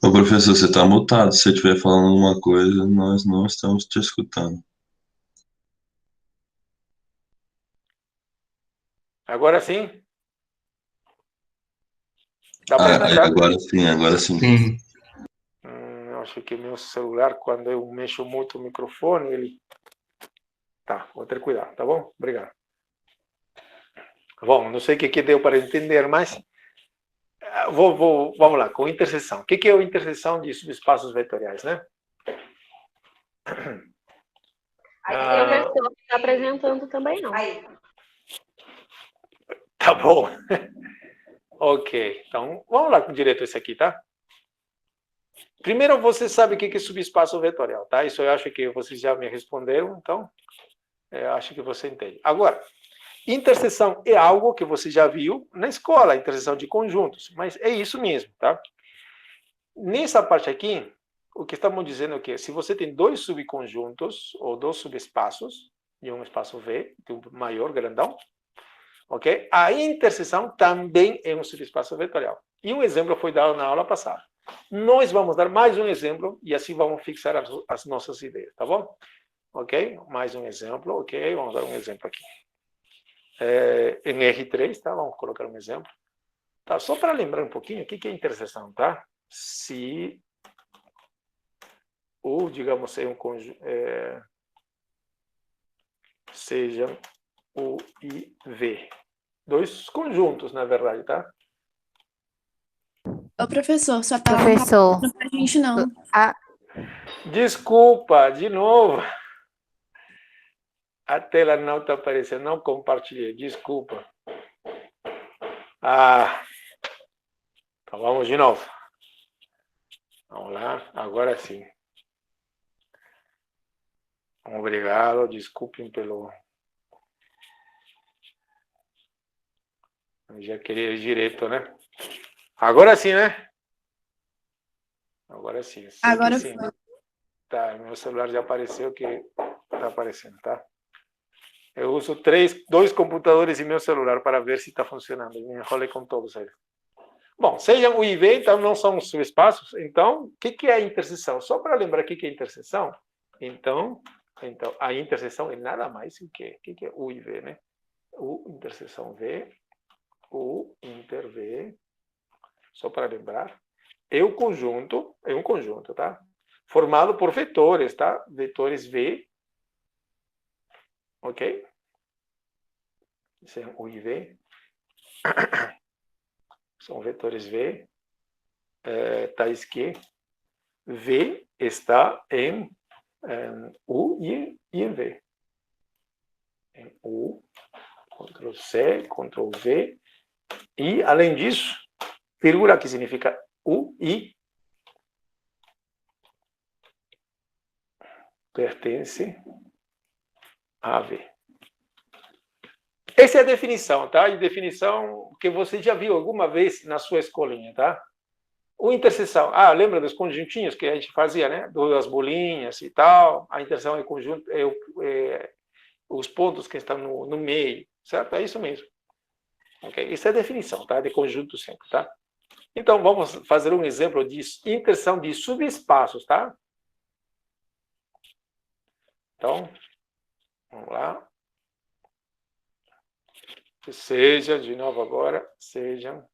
Ô, professor, você está mutado. Se você estiver falando alguma coisa, nós não estamos te escutando. Agora sim? Dá para Ah, escutar? agora sim, agora sim. Sim. Acho que meu celular, quando eu mexo muito o microfone, ele. Tá, vou ter cuidado, tá bom? Obrigado. Bom, não sei o que deu para entender, mas vamos lá, com interseção. O que é a interseção de subespaços vetoriais, né? Aqui o professor está apresentando também não. Tá bom. Ok, então vamos lá com direito esse aqui, tá? Primeiro, você sabe o que é subespaço vetorial, tá? Isso eu acho que vocês já me responderam, então eu acho que você entende. Agora, interseção é algo que você já viu na escola, interseção de conjuntos, mas é isso mesmo, tá? Nessa parte aqui, o que estamos dizendo é que se você tem dois subconjuntos ou dois subespaços de um espaço V, de um maior, grandão, ok? A interseção também é um subespaço vetorial. E um exemplo foi dado na aula passada. Nós vamos dar mais um exemplo e assim vamos fixar as nossas ideias, tá bom? Ok? Mais um exemplo, ok? Vamos dar um exemplo aqui. Em R3, tá? Vamos colocar um exemplo. Tá? Só para lembrar um pouquinho, o que é interseção, tá? Se o, digamos, é um conjunto, sejam U e V. Dois conjuntos, na verdade, tá? Ô, professor, sua tela não tá Professor, aparecendo pra gente, não. Desculpa, de novo. A tela não está aparecendo, não compartilhei, desculpa. Então vamos de novo. Vamos lá, agora sim. Obrigado, desculpem pelo... Eu já queria direito, né? Agora sim, né? Agora sim. Agora sim. foi. Tá, meu celular já apareceu que está aparecendo, tá? Eu uso dois computadores e meu celular para ver se está funcionando. Me enrolei com todos eles. Bom, sejam U e V, então não são subespaços. Então, o que é a interseção? Só para lembrar o que é a interseção. Então, a interseção é nada mais que o que é U e V, né? U interseção V, U inter V, só para lembrar, é um conjunto, tá? Formado por vetores, tá? Vetores V, ok? São U e V. São vetores V, tais que V está em U e em V. Em U, Ctrl C, Ctrl V. E, além disso, vírgula, que significa U e pertence a V. Essa é a definição, tá? E definição que você já viu alguma vez na sua escolinha, tá? O interseção, lembra dos conjuntinhos que a gente fazia, né? Das bolinhas e tal. A interseção é conjunto, os pontos que estão no meio, certo? É isso mesmo. Ok? Isso é a definição, tá? De conjunto sempre, tá? Então, vamos fazer um exemplo de interseção de subespaços, tá? Então, vamos lá. Que seja, de novo agora, sejam...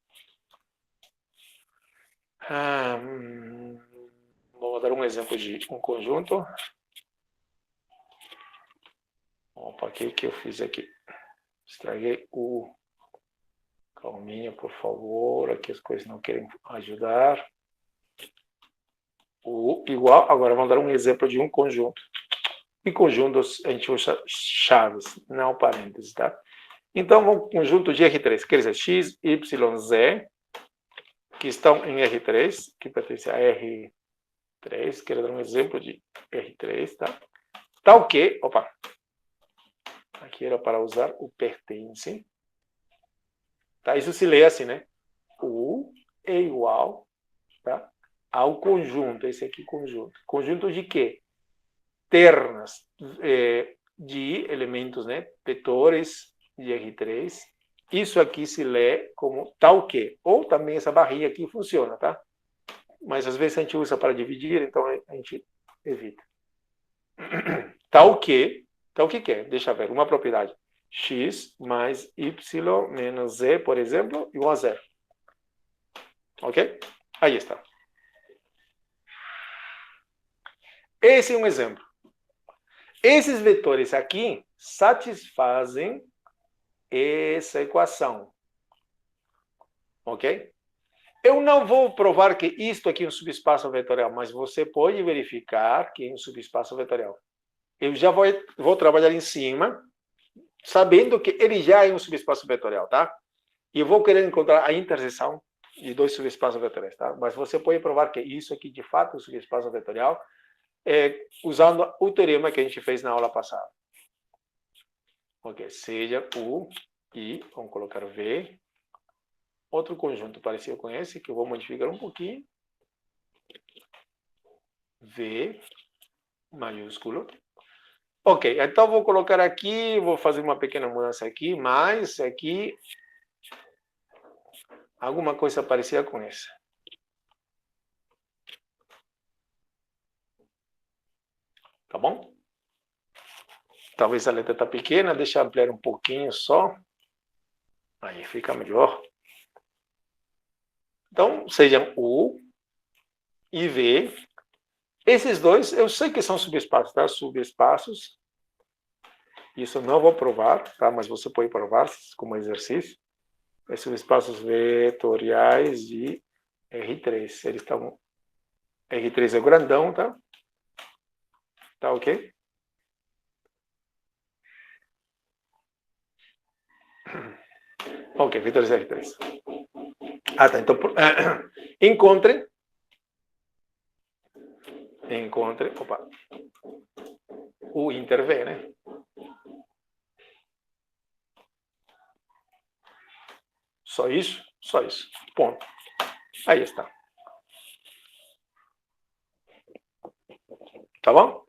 vou dar um exemplo de um conjunto. Opa, o que eu fiz aqui? Estraguei o... Calminha, por favor, aqui as coisas não querem ajudar. O igual, agora vamos dar um exemplo de um conjunto. Em conjuntos a gente usa chaves, não parênteses, tá? Então, um conjunto de R3, quer dizer, X, Y, Z, que estão em R3, que pertence a R3, quero dar um exemplo de R3, tá? Tal que, aqui era para usar o pertence, tá? Isso se lê assim, né? U é igual, tá? Ao conjunto, esse aqui conjunto. Conjunto de quê? Ternas de elementos, né? Vetores de R3. Isso aqui se lê como tal que, ou também essa barrinha aqui funciona, tá? mas às vezes a gente usa para dividir, então a gente evita. Tal que é? Deixa eu ver, uma propriedade. X mais Y menos Z, por exemplo, igual a zero. Ok? Aí está. Esse é um exemplo. Esses vetores aqui satisfazem essa equação. Ok? Eu não vou provar que isto aqui é um subespaço vetorial, mas você pode verificar que é um subespaço vetorial. Eu já vou trabalhar em cima, sabendo que ele já é um subespaço vetorial, tá? E eu vou querer encontrar a interseção de dois subespaços vetoriais, tá? Mas você pode provar que isso aqui, de fato, é um subespaço vetorial, usando o teorema que a gente fez na aula passada. Ok, seja U, I, vamos colocar V, outro conjunto parecido com esse, que eu vou modificar um pouquinho, V, maiúsculo. Ok, então vou colocar aqui, vou fazer uma pequena mudança aqui, mas aqui, alguma coisa parecida com essa. Tá bom? Talvez a letra está pequena, deixa eu ampliar um pouquinho só. Aí fica melhor. Então, sejam U e V. Esses dois, eu sei que são subespaços, tá? Subespaços. Isso eu não vou provar, tá? Mas você pode provar como exercício. É subespaços vetoriais de R3. Eles estão... R3 é grandão, tá? Tá ok? Ok, vetores R3. Ah, tá. Então, encontre, opa, o inter V, né? Só isso? Só isso. Ponto. Aí está. Tá bom?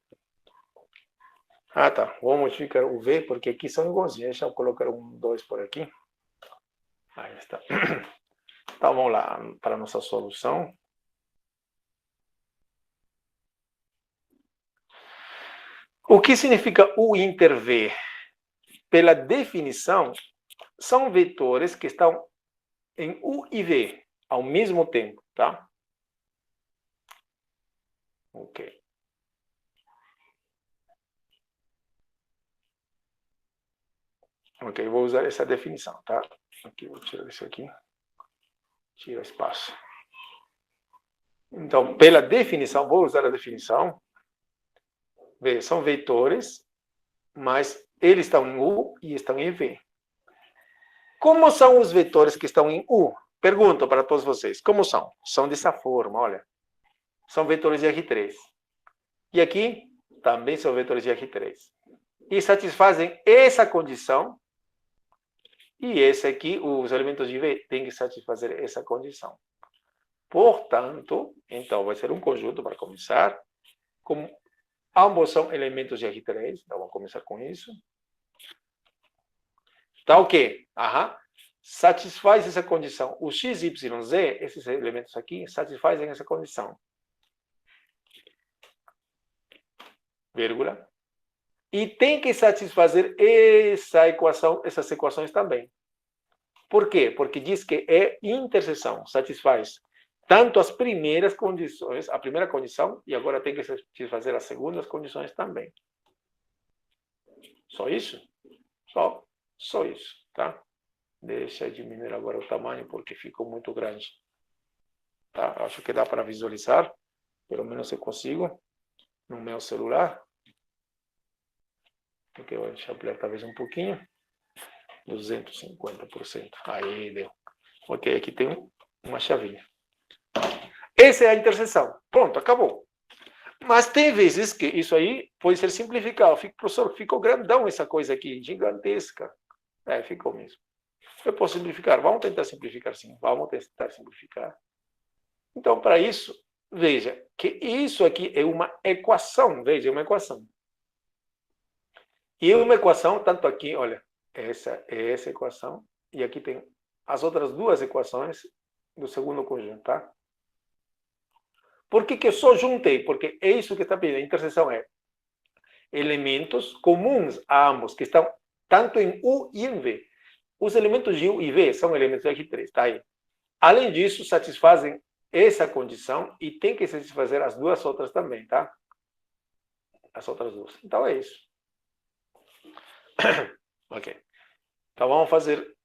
Ah, tá. Vou modificar o V, porque aqui são igualzinhos. Deixa eu colocar um 2 por aqui. Aí está. Então, vamos lá para a nossa solução. O que significa o inter V? Pela definição, são vetores que estão em U e V ao mesmo tempo, tá? Ok. Ok, vou usar essa definição, tá? Aqui, vou tirar isso aqui. Tira espaço. Então, pela definição, vou usar a definição. São vetores, mas eles estão em U e estão em V. Como são os vetores que estão em U? Pergunto para todos vocês. Como são? São dessa forma, olha. São vetores de R3. E aqui também são vetores de R3. E satisfazem essa condição. E esse aqui, os elementos de V, têm que satisfazer essa condição. Portanto, então, vai ser um conjunto para começar. Como ambos são elementos de R3, então vamos começar com isso. Tá ok? Satisfaz essa condição. O X, Y, Z, esses elementos aqui, satisfazem essa condição. Vírgula. E tem que satisfazer essa equação, essas equações também. Por quê? Porque diz que é interseção, satisfaz tanto as primeiras condições, a primeira condição, e agora tem que satisfazer as segundas condições também. Só isso? Só isso, tá? Deixa eu diminuir agora o tamanho, porque ficou muito grande. Tá? Acho que dá para visualizar, pelo menos eu consigo, no meu celular. Porque eu vou ampliar talvez um pouquinho. 250%. Aí deu. Ok, aqui tem uma chavinha. Essa é a interseção. Pronto, acabou. Mas tem vezes que isso aí pode ser simplificado. Professor, ficou grandão essa coisa aqui, gigantesca. Ficou mesmo. Eu posso simplificar. Vamos tentar simplificar, sim. Vamos tentar simplificar. Então, para isso, veja que isso aqui é uma equação. Veja, é uma equação. E uma equação, tanto aqui, olha, essa é essa equação, e aqui tem as outras duas equações do segundo conjunto, tá? Por que que eu só juntei? Porque é isso que está pedindo. A interseção é elementos comuns a ambos, que estão tanto em U e em V. Os elementos de U e V são elementos de R3, tá aí. Além disso, satisfazem essa condição e tem que satisfazer as duas outras também, tá? As outras duas. Então é isso. Ok. Então vamos fazer...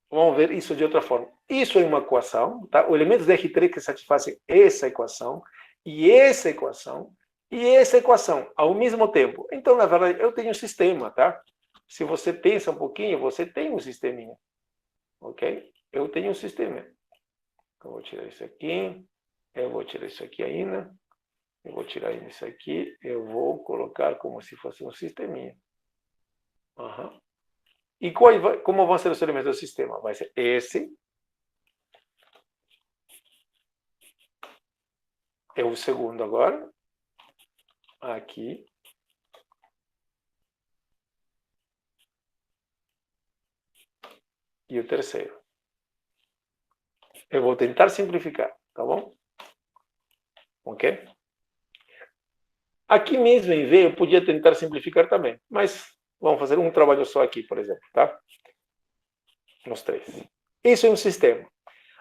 vamos ver isso de outra forma. Isso é uma equação, tá? Os elementos de R3 que satisfazem essa equação e essa equação e essa equação ao mesmo tempo. Então, na verdade, eu tenho um sistema, tá? Se você pensa um pouquinho, você tem um sisteminha. Ok? Eu tenho um sistema. Eu vou tirar isso aqui. Eu vou tirar isso aqui ainda. Eu vou tirar isso aqui. Eu vou colocar como se fosse um sisteminha. Uhum. E como vão ser os elementos do sistema? Vai ser esse. É o segundo agora. Aqui. E o terceiro. Eu vou tentar simplificar, tá bom? Ok? Aqui mesmo em V eu podia tentar simplificar também, mas vamos fazer um trabalho só aqui, por exemplo, tá? Nos três. Isso é um sistema.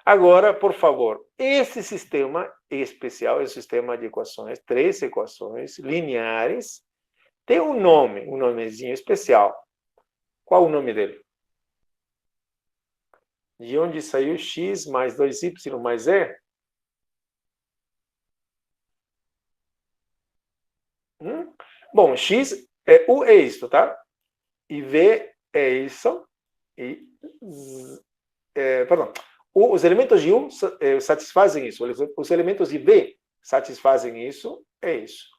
Agora, por favor, esse sistema especial, esse sistema de equações, três equações lineares, tem um nome, um nomezinho especial. Qual o nome dele? De onde saiu x mais 2y mais e? Bom, x é isso, tá? E v é isso. E, perdão. Os elementos de U satisfazem isso. Os elementos de V satisfazem isso. É isso.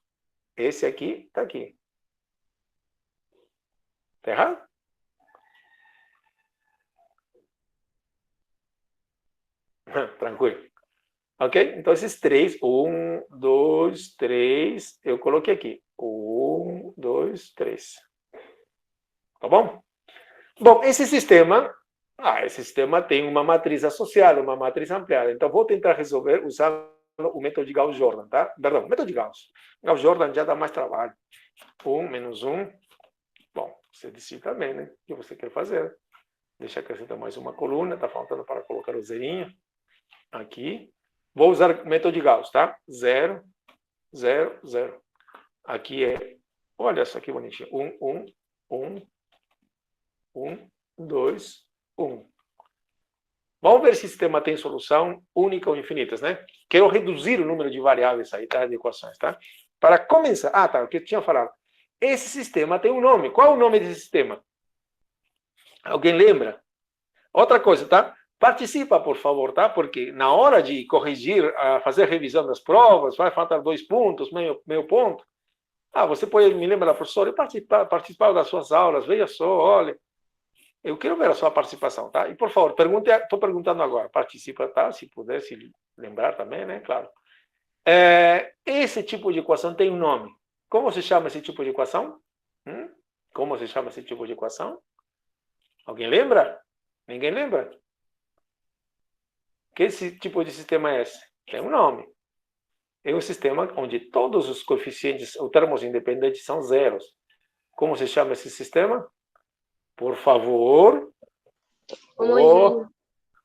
Esse aqui está aqui. Está errado? Tranquilo. Ok? Então, esses três, 1, 2, 3, eu coloquei aqui. 1, 2, 3. Tá bom? Bom, esse sistema tem uma matriz associada, uma matriz ampliada. Então, vou tentar resolver usando o método de Gauss-Jordan, tá? Perdão, o método de Gauss. Gauss-Jordan já dá mais trabalho. 1 menos 1. Bom, você decide também, né? O que você quer fazer. Deixa eu acrescentar mais uma coluna. Está faltando para colocar o zerinho. Aqui. Vou usar o método de Gauss, tá? 0, 0, 0. Aqui é... Olha só que bonitinho. 1, 1, 1, 1, 2, 1. Vamos ver se o sistema tem solução única ou infinitas, né? Quero reduzir o número de variáveis aí, tá? De equações, tá? Para começar... Ah, tá, o que eu tinha falado. Esse sistema tem um nome. Qual é o nome desse sistema? Alguém lembra? Outra coisa, tá? Participa, por favor, tá? Porque na hora de corrigir, fazer revisão das provas, vai faltar 2 pontos, meio ponto. Você pode me lembrar, professor, participar das suas aulas, veja só, olha. Eu quero ver a sua participação, tá? E, por favor, estou perguntando agora, participa, tá? Se puder se lembrar também, né? Claro. Esse tipo de equação tem um nome. Como se chama esse tipo de equação? Como se chama esse tipo de equação? Alguém lembra? Ninguém lembra? Que esse tipo de sistema é esse? Tem um nome. É um sistema onde todos os coeficientes ou termos independentes são zeros. Como se chama esse sistema? Por favor. Homogêneo.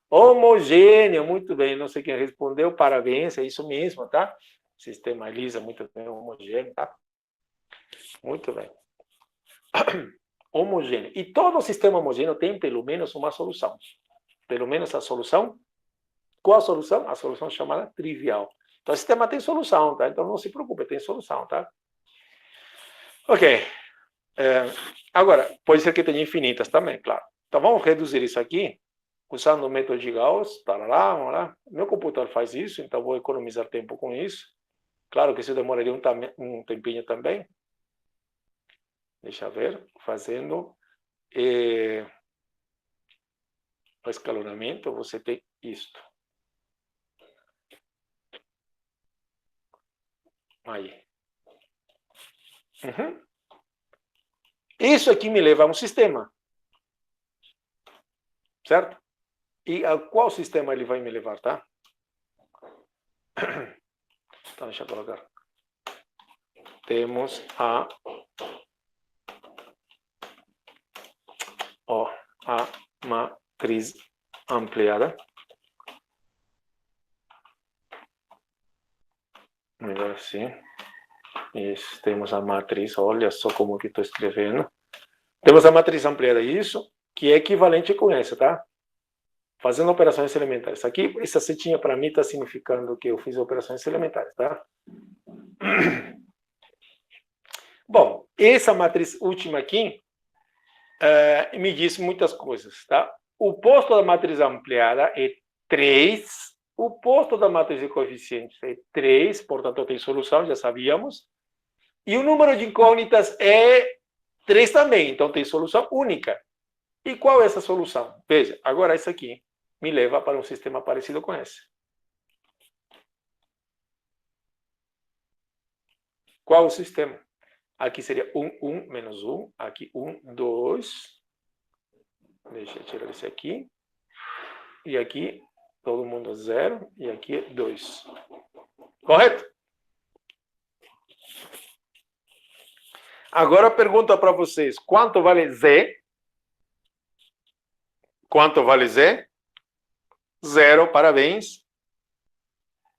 Homogêneo. Muito bem. Não sei quem respondeu. Parabéns. É isso mesmo, tá? Sistema ELISA, muito bem. Homogêneo, tá? Muito bem. Homogêneo. E todo sistema homogêneo tem pelo menos uma solução. Pelo menos a solução. Qual a solução? A solução chamada trivial. Então, o sistema tem solução, tá? Então, não se preocupe, tem solução, tá? Ok. Agora, pode ser que tenha infinitas também, claro. Então, vamos reduzir isso aqui, usando o método de Gauss. Vamos lá. Meu computador faz isso, então vou economizar tempo com isso. Claro que isso demoraria um tempinho também. Deixa eu ver. Fazendo o escalonamento, você tem isto. Aí. Isso aqui me leva a um sistema. Certo? E a qual sistema ele vai me levar, tá? Então, deixa eu colocar. Temos a matriz ampliada. Agora sim. Isso, temos a matriz, olha só como que estou escrevendo. Temos a matriz ampliada, isso, que é equivalente com essa, tá? Fazendo operações elementares. Aqui, essa setinha para mim está significando que eu fiz operações elementares, tá? Bom, essa matriz última aqui me diz muitas coisas, tá? O posto da matriz ampliada é 3, o posto da matriz de coeficientes é 3, portanto tem solução, já sabíamos. E o número de incógnitas é 3 também, então tem solução única. E qual é essa solução? Veja, agora isso aqui me leva para um sistema parecido com esse. Qual o sistema? Aqui seria 1, 1, menos 1. Aqui 1, 2. Deixa eu tirar esse aqui. E aqui, todo mundo 0. E aqui 2. Correto? Agora pergunta para vocês. Quanto vale Z? Quanto vale Z? 0, parabéns.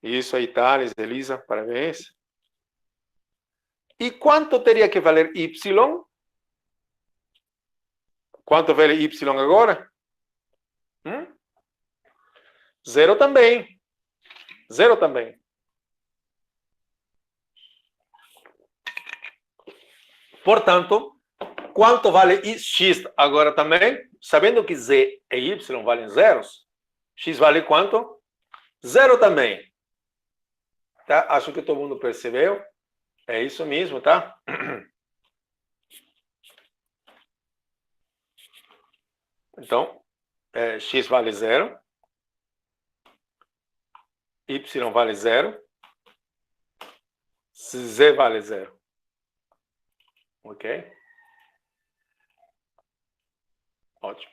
Isso aí, Thales, Elisa, parabéns. E quanto teria que valer Y? Quanto vale Y agora? 0 também. 0 também. Portanto, quanto vale X agora também? Sabendo que Z e Y valem zeros, X vale quanto? 0 também. Tá? Acho que todo mundo percebeu. É isso mesmo, tá? Então, X vale 0. Y vale 0. Z vale 0. Ok? Ótimo.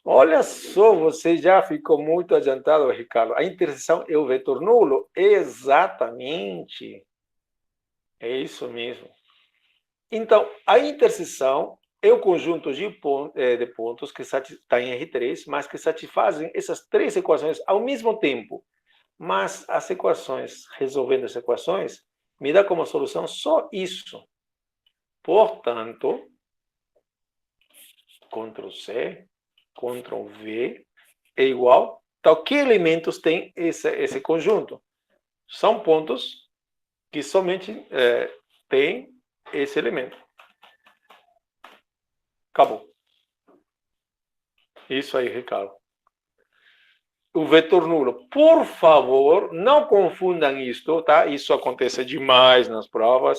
Olha só, você já ficou muito adiantado, Ricardo. A interseção é o vetor nulo? Exatamente. É isso mesmo. Então, a interseção é o conjunto de pontos que está em R3, mas que satisfazem essas 3 equações ao mesmo tempo. Mas as equações, resolvendo as equações, me dá como solução só isso. Portanto, Ctrl C, Ctrl V é igual. Então, que elementos tem esse conjunto? São pontos que somente tem esse elemento. Acabou. Isso aí, Ricardo. O vetor nulo. Por favor, não confundam isto, tá? Isso acontece demais nas provas.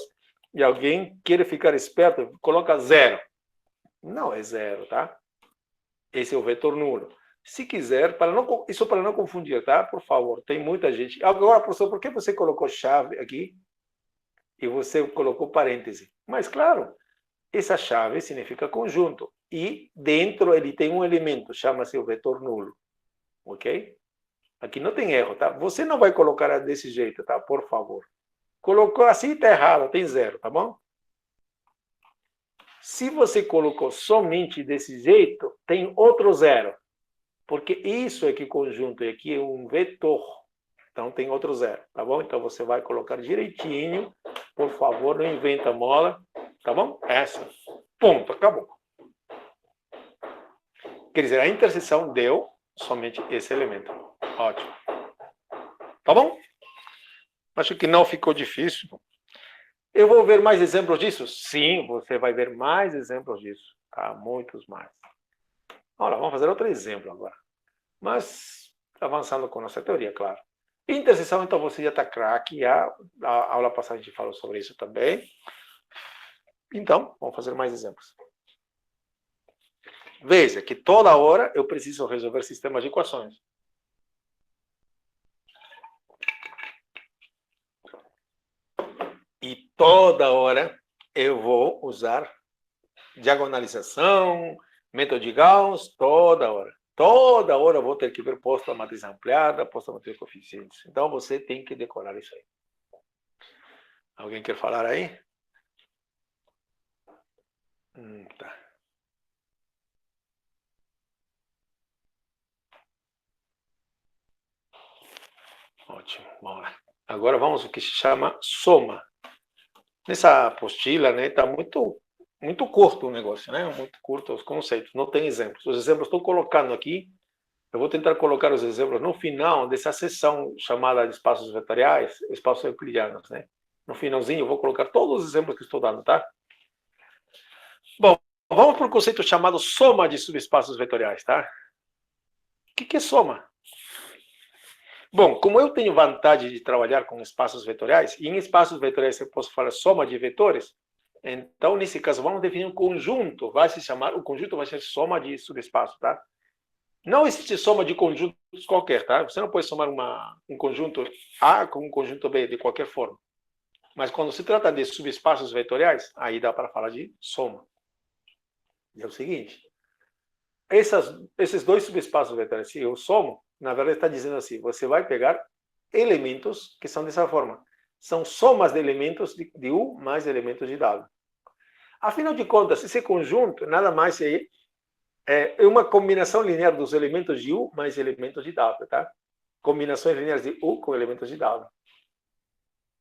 E alguém quer ficar esperto, coloca 0. Não é 0, tá? Esse é o vetor nulo. Se quiser, isso para não confundir, tá? Por favor, tem muita gente. Agora, professor, por que você colocou chave aqui e você colocou parêntese? Mas, claro, essa chave significa conjunto. E dentro ele tem um elemento, chama-se o vetor nulo. Ok? Aqui não tem erro, tá? Você não vai colocar desse jeito, tá? Por favor. Colocou assim, está errado, tem 0, tá bom? Se você colocou somente desse jeito, tem outro 0. Porque isso é que conjunto, e aqui é um vetor. Então tem outro 0, tá bom? Então você vai colocar direitinho. Por favor, não inventa mola. Tá bom? Essa. Ponto, acabou. Quer dizer, a interseção deu somente esse elemento. Ótimo. Tá bom? Acho que não ficou difícil. Eu vou ver mais exemplos disso? Sim, você vai ver mais exemplos disso. Tá? Muitos mais. Olha, vamos fazer outro exemplo agora. Mas avançando com nossa teoria, claro. Interseção, então, você já está craque. A aula passada a gente falou sobre isso também. Então, vamos fazer mais exemplos. Veja que toda hora eu preciso resolver sistemas de equações. E toda hora eu vou usar diagonalização, método de Gauss, toda hora. Toda hora eu vou ter que ver posto a matriz ampliada, posto a matriz de coeficientes. Então, você tem que decorar isso aí. Alguém quer falar aí? Tá. Ótimo, vamos lá. Agora vamos ao que se chama soma. Nessa apostila, né, está muito curto o negócio, né? Muito curto os conceitos, não tem exemplos. Os exemplos estou colocando aqui, eu vou tentar colocar os exemplos no final dessa sessão chamada de espaços vetoriais, espaços euclidianos, né? No finalzinho eu vou colocar todos os exemplos que estou dando, tá? Bom, vamos para o conceito chamado soma de subespaços vetoriais, tá? O que é soma? Bom, como eu tenho vantagem de trabalhar com espaços vetoriais, e em espaços vetoriais eu posso falar soma de vetores, então, nesse caso, vamos definir um conjunto, o conjunto vai ser soma de subespaços, tá? Não existe soma de conjuntos qualquer, tá? Você não pode somar um conjunto A com um conjunto B de qualquer forma. Mas quando se trata de subespaços vetoriais, aí dá para falar de soma. E é o seguinte, esses dois subespaços vetoriais, se eu somo, na verdade está dizendo assim, você vai pegar elementos que são dessa forma. São somas de elementos de U mais elementos de W. Afinal de contas, esse conjunto nada mais é uma combinação linear dos elementos de U mais elementos de W, tá? Combinações lineares de U com elementos de W.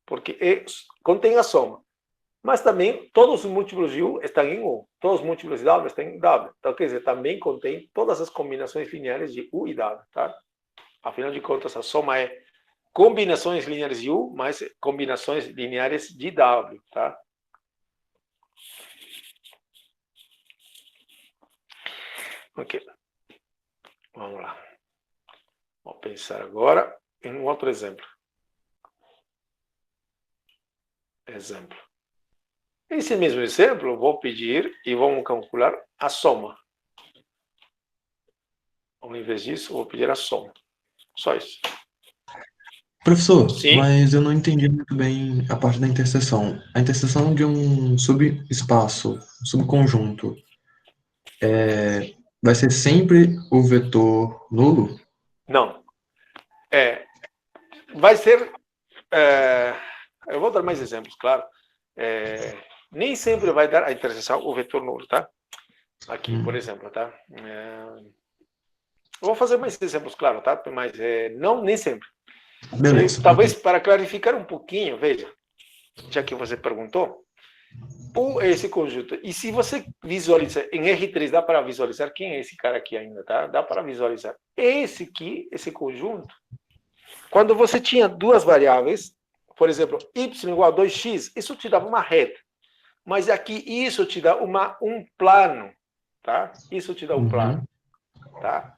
Porque contém a soma. Mas também todos os múltiplos de U estão em U. Todos os múltiplos de W estão em W. Então, quer dizer, também contém todas as combinações lineares de U e W, tá? Afinal de contas, a soma é combinações lineares de U mais combinações lineares de W, tá? Ok. Vamos lá. Vou pensar agora em um outro exemplo. Esse mesmo exemplo, eu vou pedir e vamos calcular a soma. Ao invés disso, eu vou pedir a soma. Só isso. Professor, Sim. mas eu não entendi muito bem a parte da interseção. A interseção de um subespaço, um subconjunto, vai ser sempre o vetor nulo? Não. Vai ser... eu vou dar mais exemplos, claro. Nem sempre vai dar a interseção o vetor nulo, tá? Aqui, por exemplo, tá? Eu vou fazer mais exemplos, claro, tá? Mas não, nem sempre. Beleza. Talvez para clarificar um pouquinho, veja, já que você perguntou, esse conjunto. E se você visualiza em R3, dá para visualizar quem é esse cara aqui ainda, tá? Dá para visualizar. Esse conjunto, quando você tinha duas variáveis, por exemplo, y igual a 2x, isso te dava uma reta. Mas aqui isso te dá um plano, tá? Isso te dá um plano, tá?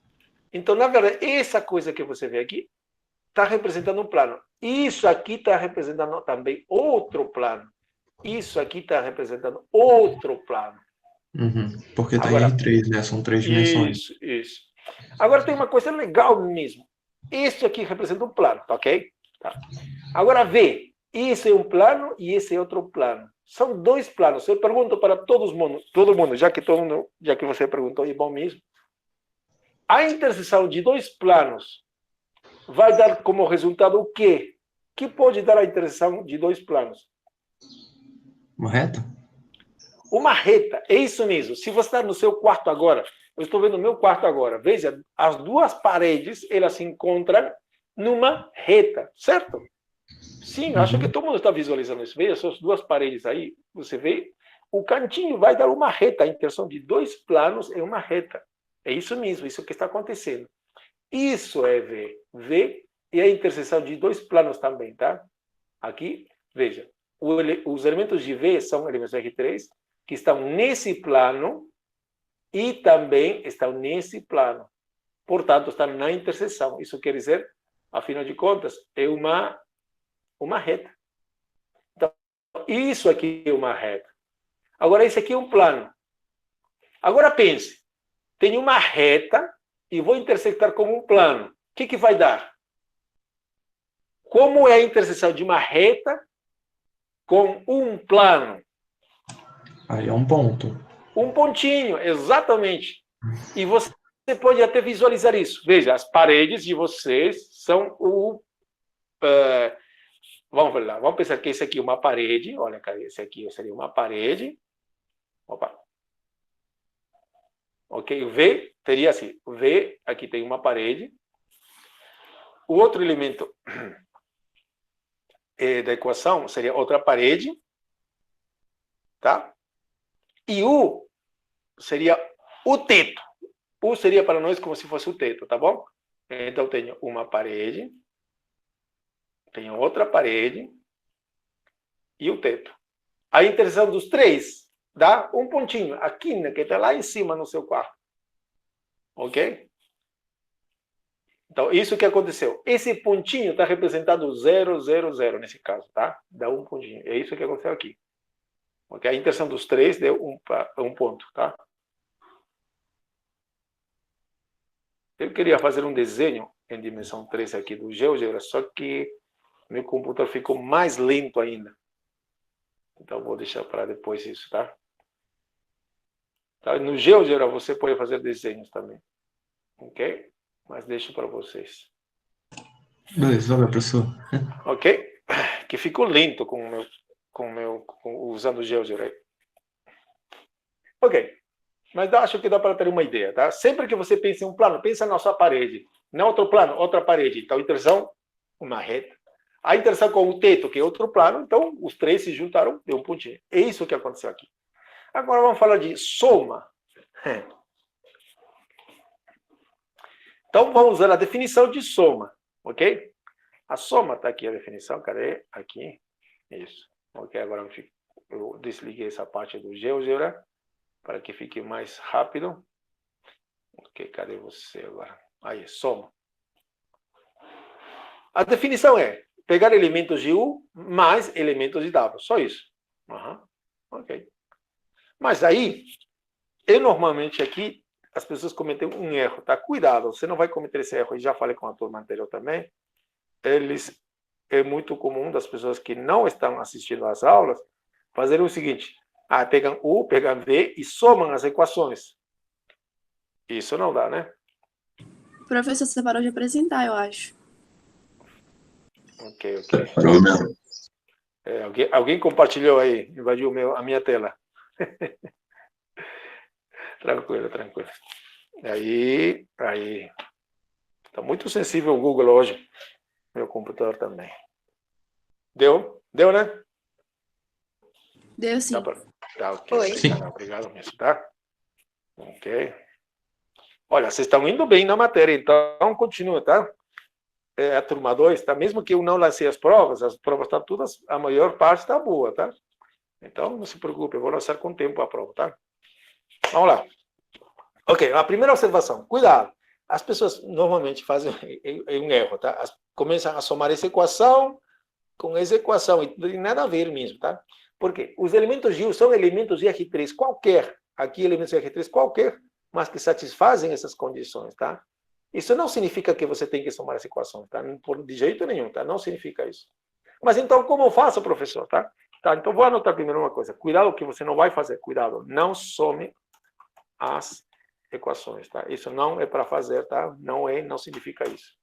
Então, na verdade, essa coisa que você vê aqui está representando um plano. Isso aqui está representando também outro plano. Isso aqui está representando outro plano. Porque está em R3, né? São 3 dimensões. Isso. Agora tem uma coisa legal mesmo. Isso aqui representa um plano, tá ok? Tá. Agora vê, esse é um plano e esse é outro plano. São dois planos. Eu pergunto para todo mundo, já que você perguntou, é bom mesmo. A interseção de dois planos vai dar como resultado o quê? Que pode dar a interseção de dois planos? Uma reta? Uma reta, é isso mesmo. Se você está no seu quarto agora, eu estou vendo o meu quarto agora, veja, as duas paredes, elas se encontram numa reta, certo? Sim, acho que todo mundo está visualizando isso. Veja essas duas paredes aí, você vê, o cantinho vai dar uma reta, a interseção de dois planos é uma reta. É isso mesmo, isso que está acontecendo. Isso é V. V é a interseção de dois planos também, tá? Aqui, veja, os elementos de V são elementos R3, que estão nesse plano e também estão nesse plano. Portanto, estão na interseção. Isso quer dizer, afinal de contas, é uma reta. Então, isso aqui é uma reta. Agora, esse aqui é um plano. Agora pense, tem uma reta e vou intersectar com um plano. O que vai dar? Como é a interseção de uma reta com um plano? Aí é um ponto. Um pontinho, exatamente. E você pode até visualizar isso. Veja, as paredes de vocês são o... vamos ver lá, vamos pensar que esse aqui é uma parede. Olha, cara, esse aqui seria uma parede. Opa. Ok, o V teria assim. O V, aqui tem uma parede. O outro elemento da equação seria outra parede. Tá? E U seria o teto. U seria para nós como se fosse o teto, tá bom? Então, eu tenho uma parede, tenho outra parede e o teto. A interseção dos três dá um pontinho, a quina, que está lá em cima no seu quarto. Ok? Então, isso que aconteceu. Esse pontinho está representado 0, 0, 0 nesse caso, tá? Dá um pontinho. É isso que aconteceu aqui. Ok? A interseção dos três deu um ponto, tá? Eu queria fazer um desenho em dimensão 3 aqui do GeoGebra, só que meu computador ficou mais lento ainda. Então, vou deixar para depois isso, tá? No GeoGebra você pode fazer desenhos também. Ok? Mas deixo para vocês. Beleza, valeu, professor. Ok? Que ficou lento usando o GeoGebra. Ok. Mas acho que dá para ter uma ideia, tá? Sempre que você pensa em um plano, pensa na sua parede. Não outro plano, outra parede. Então, interseção, uma reta. A interseção com o teto, que é outro plano, então os três se juntaram, deu um pontinho. É isso que aconteceu aqui. Agora vamos falar de soma. Então, vamos usar a definição de soma, ok? A soma está aqui, a definição, cadê? Aqui, isso. Ok, agora eu desliguei essa parte do GeoGebra para que fique mais rápido. Ok, cadê você agora? Aí, soma. A definição é pegar elementos de U mais elementos de W, só isso. Ok. Mas aí, normalmente aqui, as pessoas cometem um erro, tá? Cuidado, você não vai cometer esse erro, e já falei com a turma anterior também. É muito comum das pessoas que não estão assistindo às aulas fazerem o seguinte: pegam U, pegam V e somam as equações. Isso não dá, né? Professor, você parou de apresentar, eu acho. Ok. Parou mesmo. Alguém compartilhou aí, invadiu a minha tela. Tranquilo. Aí. Está muito sensível o Google hoje. Meu computador também. Deu, né? Deu sim. Tá ok. Oi. Sim. Obrigado mesmo, tá? Ok. Olha, vocês estão indo bem na matéria, então continua, tá? A turma 2, tá? Mesmo que eu não lancei as provas estão todas, a maior parte está boa, tá? Então, não se preocupe, eu vou lançar com tempo a prova, tá? Vamos lá. Ok, a primeira observação. Cuidado. As pessoas normalmente fazem um erro, tá? Começam a somar essa equação com essa equação, e não tem nada a ver mesmo, tá? Porque os elementos de U são elementos de R3 qualquer, aqui elementos de R3 qualquer, mas que satisfazem essas condições, tá? Isso não significa que você tem que somar essa equação, tá? De jeito nenhum, tá? Não significa isso. Mas então, como eu faço, professor, tá? Então, vou anotar primeiro uma coisa. Cuidado que você não vai fazer. Cuidado, não some as equações, tá? Isso não é para fazer, tá? Não significa isso.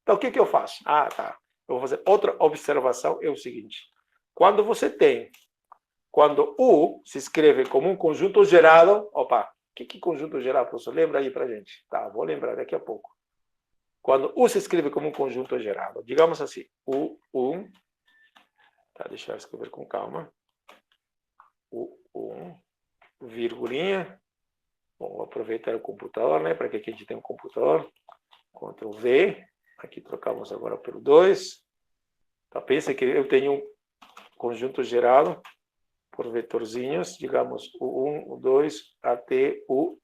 Então, o que eu faço? Tá. Eu vou fazer outra observação, é o seguinte. Quando U se escreve como um conjunto gerado, o que é conjunto gerado, professor? Lembra aí pra gente. Tá, vou lembrar daqui a pouco. Quando U se escreve como um conjunto gerado, digamos assim, U1, tá, deixa eu escrever com calma. U1, vírgulinha. Bom, vou aproveitar o computador, né, para que aqui a gente tenha um computador. Ctrl V, aqui trocamos agora pelo 2. Tá, pensa que eu tenho um conjunto gerado por vetorzinhos, digamos, o 1, o 2, até o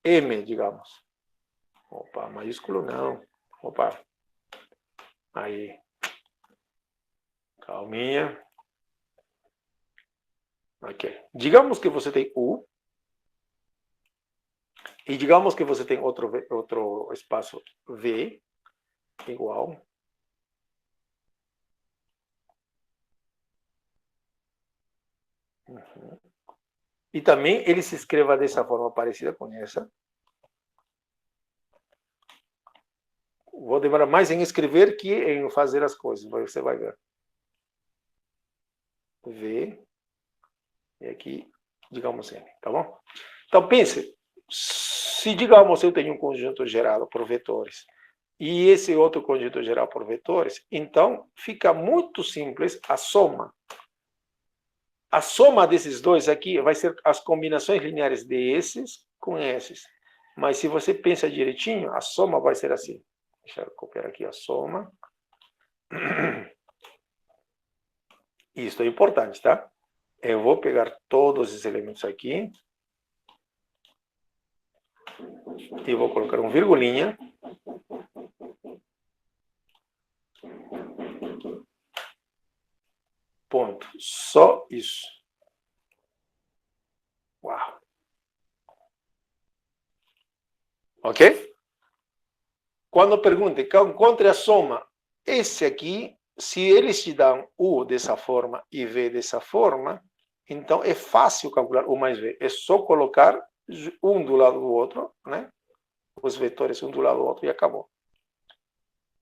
M, digamos. Opa, maiúsculo não. Opa. Aí. Calminha. Ok. Digamos que você tem U. E digamos que você tem outro espaço V igual. Uhum. E também ele se escreva dessa forma parecida com essa. Vou demorar mais em escrever que em fazer as coisas. Você vai ver. V. E aqui, digamos N, tá bom? Então, pense. Se, digamos, eu tenho um conjunto gerado por vetores e esse outro conjunto geral por vetores, então fica muito simples a soma. A soma desses dois aqui vai ser as combinações lineares desses com esses. Mas se você pensa direitinho, a soma vai ser assim. Deixa eu copiar aqui a soma. Isso é importante, tá? Eu vou pegar todos esses elementos aqui. E vou colocar um virgulinha. Ponto. Só isso. Uau. Ok? Quando pergunte, encontre a soma, esse aqui, se eles te dão U dessa forma e V dessa forma, então é fácil calcular U mais V. É só colocar um do lado do outro, né? Os vetores um do lado do outro e acabou.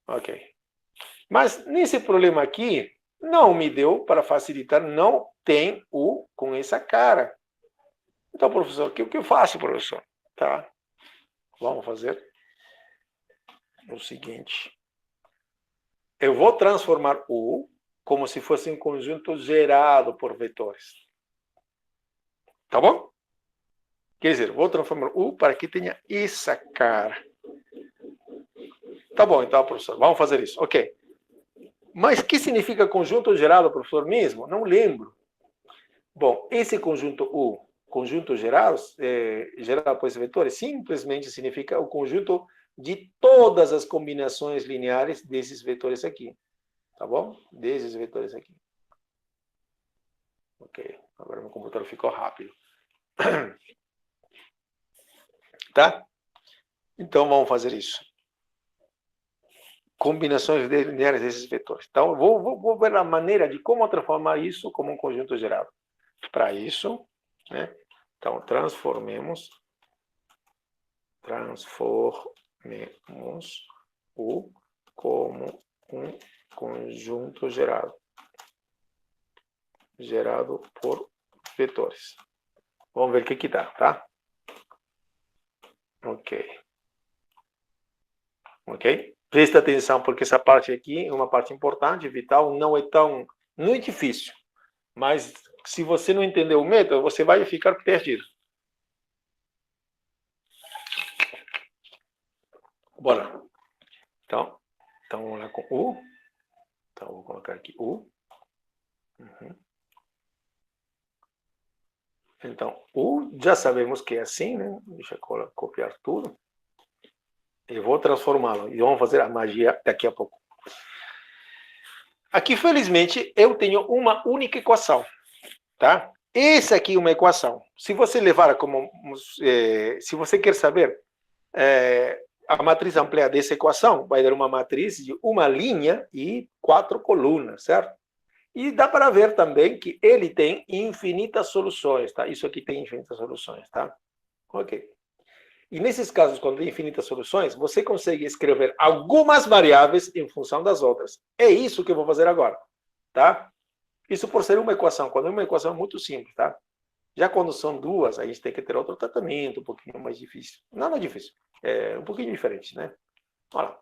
Ok. Mas nesse problema aqui, não me deu, para facilitar, não tem U com essa cara. Então, professor, o que eu faço, professor? Tá. Vamos fazer o seguinte. Eu vou transformar U como se fosse um conjunto gerado por vetores. Tá bom? Quer dizer, vou transformar U para que tenha essa cara. Tá bom, então, professor, vamos fazer isso. Ok. Mas o que significa conjunto gerado, professor, mesmo? Não lembro. Bom, esse conjunto U, conjunto gerado por esses vetores, simplesmente significa o conjunto de todas as combinações lineares desses vetores aqui. Tá bom? Desses vetores aqui. Ok. Agora meu computador ficou rápido. Tá? Então, vamos fazer isso. Combinações lineares desses vetores. Então, vou ver a maneira de como transformar isso como um conjunto gerado. Para isso, né? Então, transformemos U como um conjunto gerado por vetores. Vamos ver o que dá, tá? Ok. Ok? Presta atenção, porque essa parte aqui é uma parte importante, vital, não é difícil. Mas se você não entender o método, você vai ficar perdido. Bora. Então vamos lá com U. Então, vou colocar aqui U. Então, U, já sabemos que é assim, né? Deixa eu copiar tudo. E vou transformá-lo. E vamos fazer a magia daqui a pouco. Aqui, felizmente, eu tenho uma única equação. Tá? Essa aqui é uma equação. Se você levar como... se você quer saber a matriz ampliada dessa equação, vai dar uma matriz de uma linha e 4 colunas, certo? E dá para ver também que ele tem infinitas soluções, tá? Isso aqui tem infinitas soluções, tá? Ok. E nesses casos, quando tem infinitas soluções, você consegue escrever algumas variáveis em função das outras. É isso que eu vou fazer agora, tá? Isso por ser uma equação. Quando é uma equação é muito simples, tá? Já quando são duas, a gente tem que ter outro tratamento, um pouquinho mais difícil. Nada difícil. É um pouquinho diferente, né? Olha lá.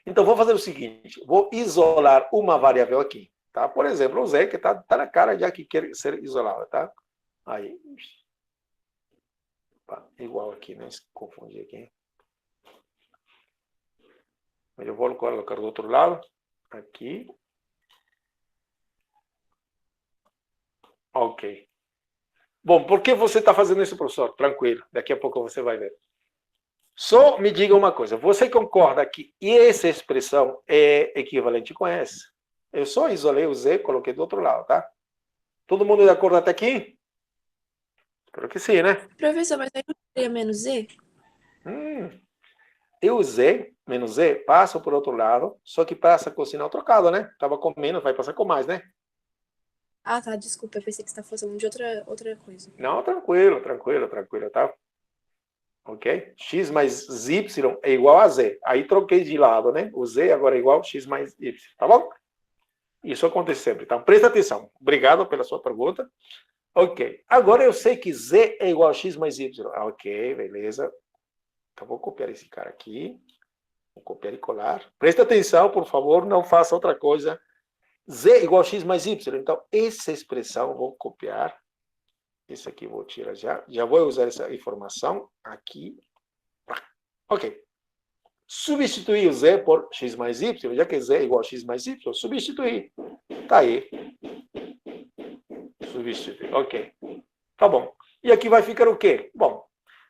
Então, vou fazer o seguinte. Vou isolar uma variável aqui. Tá? Por exemplo, o Z, que está na cara já que quer ser isolado, tá? Aí. Igual aqui, né? Se confundir aqui. Eu vou colocar do outro lado. Aqui. Ok. Bom, por que você está fazendo isso, professor? Tranquilo. Daqui a pouco você vai ver. Só me diga uma coisa. Você concorda que essa expressão é equivalente com essa? Eu só isolei o Z e coloquei do outro lado, tá? Todo mundo de acordo até aqui? Espero que sim, né? Professor, mas aí não seria menos Z? E o Z, menos Z, passa por outro lado, só que passa com o sinal trocado, né? Estava com menos, vai passar com mais, né? Ah, tá, desculpa, eu pensei que você estava falando de outra coisa. Não, tranquilo, tá? Ok? X mais Y é igual a Z. Aí troquei de lado, né? O Z agora é igual a X mais Y. Tá bom? Isso acontece sempre. Então, presta atenção. Obrigado pela sua pergunta. Ok. Agora eu sei que Z é igual a X mais Y. Ok, beleza. Então, vou copiar esse cara aqui. Vou copiar e colar. Presta atenção, por favor. Não faça outra coisa. Z é igual a X mais Y. Então, essa expressão eu vou copiar. Esse aqui eu vou tirar já. Já vou usar essa informação aqui. Ok. Substituir o Z por X mais Y. Já que Z é igual a X mais Y, substituir. Tá aí. Substituir. Ok. Tá bom. E aqui vai ficar o quê? Bom,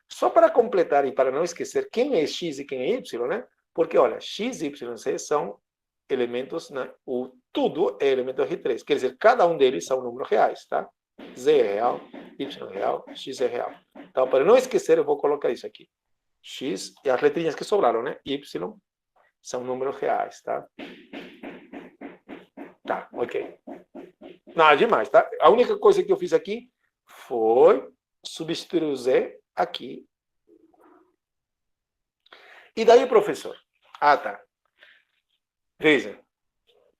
só para completar e para não esquecer quem é X e quem é Y, né? Porque, olha, X, Y, Z são elementos, né? O tudo é elemento R3. Quer dizer, cada um deles são números reais, tá? Z é real, Y é real, X é real. Então, para não esquecer, eu vou colocar isso aqui. X e as letrinhas que sobraram, né? Y são números reais, tá? Tá, ok. Nada demais, tá? A única coisa que eu fiz aqui foi substituir o Z aqui. E daí, professor? Ah, tá. Veja.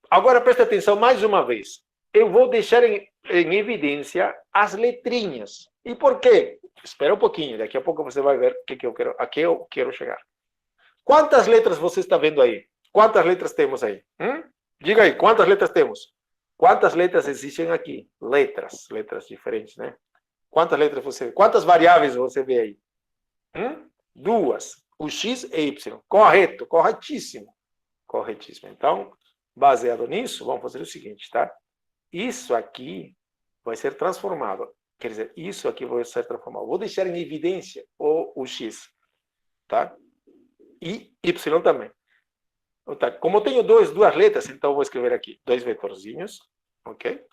Agora presta atenção mais uma vez. Eu vou deixar em evidência as letrinhas. E por quê? Espera um pouquinho, daqui a pouco você vai ver a que eu quero chegar. Quantas letras você está vendo aí? Quantas letras temos aí? Diga aí, quantas letras temos? Quantas letras existem aqui? Letras diferentes, né? Quantas letras você vê? Quantas variáveis você vê aí? 2. O X e Y. Correto, corretíssimo. Corretíssimo. Então, baseado nisso, vamos fazer o seguinte, tá? Isso aqui vai ser transformado. Quer dizer, isso aqui vai ser transformado. Vou deixar em evidência o X, tá? E Y também. Tá? Como eu tenho duas letras, então eu vou escrever aqui 2 vetorzinhos, ok?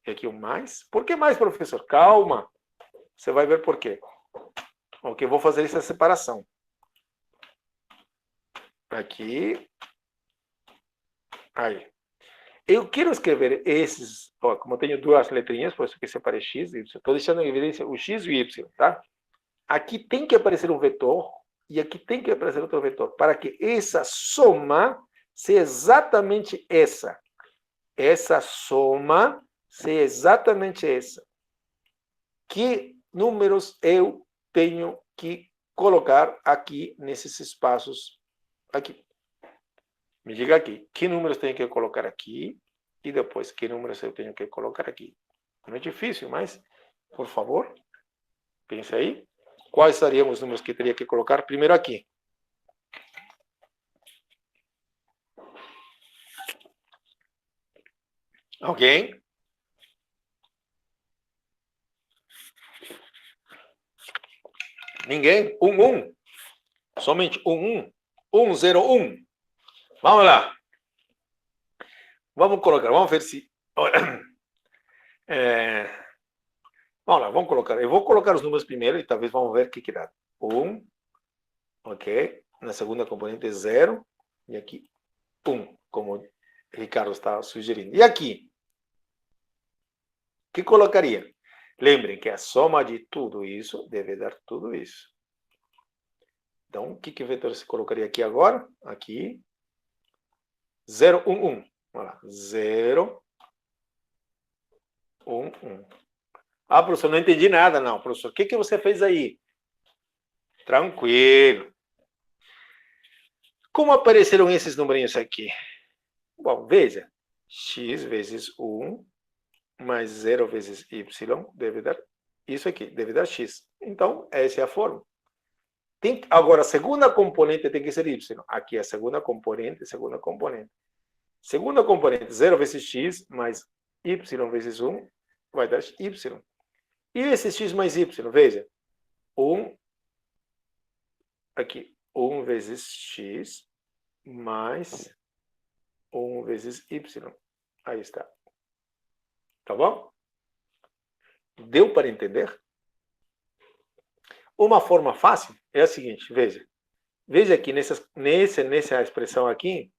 E aqui um mais. Por que mais, professor? Calma. Você vai ver por quê. Ok, vou fazer essa separação. Aqui. Aí. Eu quero escrever esses, ó, como eu tenho duas letrinhas, por isso que separei X e Y. Estou deixando em evidência o X e o Y, tá? Aqui tem que aparecer um vetor e aqui tem que aparecer outro vetor, para que essa soma seja exatamente essa. Essa soma seja exatamente essa. Que números eu tenho que colocar aqui nesses espaços aqui? Me diga aqui, que números tenho que colocar aqui e depois que números eu tenho que colocar aqui. Não é difícil, mas, por favor, pense aí. Quais seriam os números que teria que colocar primeiro aqui? Alguém? Ninguém? 1. Somente 1. 1, 0, 1. Vamos lá. Vamos colocar, vamos ver se... Vamos lá, vamos colocar. Eu vou colocar os números primeiro e talvez vamos ver o que dá. 1, ok. Na segunda componente 0. E aqui 1, como o Ricardo está sugerindo. E aqui? O que colocaria? Lembrem que a soma de tudo isso deve dar tudo isso. Então, o que vetor se colocaria aqui agora? Aqui. 0, 1, 1. Olha lá. 0, 1, 1. Ah, professor, não entendi nada, não. Professor, o que você fez aí? Tranquilo. Como apareceram esses numerinhos aqui? Bom, veja. X vezes 1 mais 0 vezes Y deve dar isso aqui, deve dar X. Então, essa é a forma. Agora, a segunda componente tem que ser Y. Aqui é a segunda componente, segunda componente. Segunda componente, 0 vezes X mais Y vezes 1 vai dar Y. E esse X mais Y, veja. 1, aqui, 1 vezes X mais 1 vezes Y. Aí está. Tá bom? Deu para entender? Uma forma fácil é a seguinte, veja. Veja aqui nessa expressão aqui,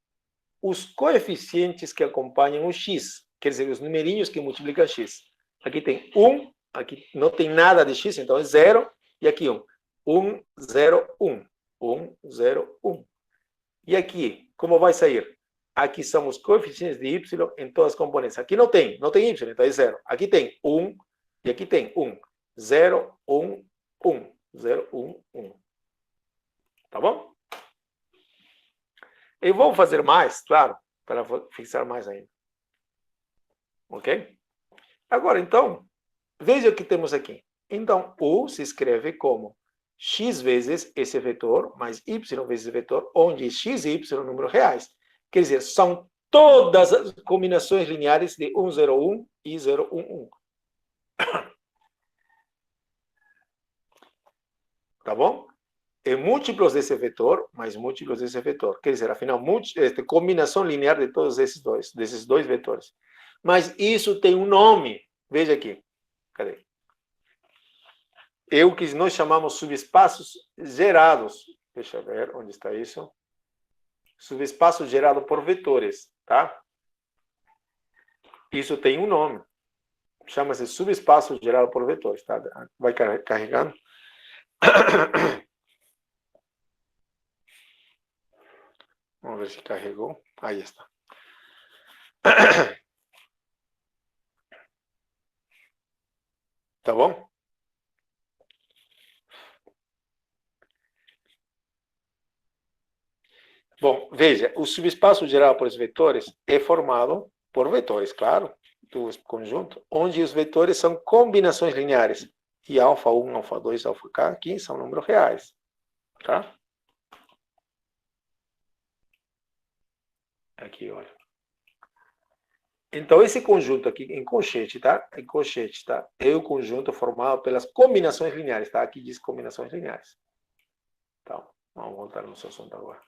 os coeficientes que acompanham o x, quer dizer, os numerinhos que multiplicam x. Aqui tem 1, aqui não tem nada de x, então é 0, e aqui 1. 1, 0, 1. 1, 0, 1. E aqui, como vai sair? Aqui são os coeficientes de y em todas as componentes. Aqui não tem y, então é 0. Aqui tem 1 e aqui tem 1. 0, 1, 1. 0, 1, 1. Tá bom? Eu vou fazer mais, claro, para fixar mais ainda. Ok? Agora, então, veja o que temos aqui. Então, U se escreve como x vezes esse vetor, mais y vezes esse vetor, onde x e y são números reais. Quer dizer, são todas as combinações lineares de 1, 0, 1 e 0, 1, 1. Tá bom? E múltiplos desse vetor, mais múltiplos desse vetor. Quer dizer, afinal, combinação linear de todos desses dois vetores. Mas isso tem um nome. Veja aqui. Cadê? É o que nós chamamos subespaços gerados. Deixa eu ver onde está isso. Subespaço gerado por vetores, tá? Isso tem um nome. Chama-se subespaço gerado por vetores, tá? Vai carregando. Vamos ver se carregou. Aí está. Tá bom? Bom, veja, o subespaço gerado por esses vetores é formado por vetores, claro, do conjunto, onde os vetores são combinações lineares. E alfa 1, alfa 2, alfa k, aqui são números reais. Tá? Aqui, olha. Então, esse conjunto aqui, em colchete, tá? Em colchete, tá? É o conjunto formado pelas combinações lineares, tá? Aqui diz combinações lineares. Então, vamos voltar no nosso assunto agora.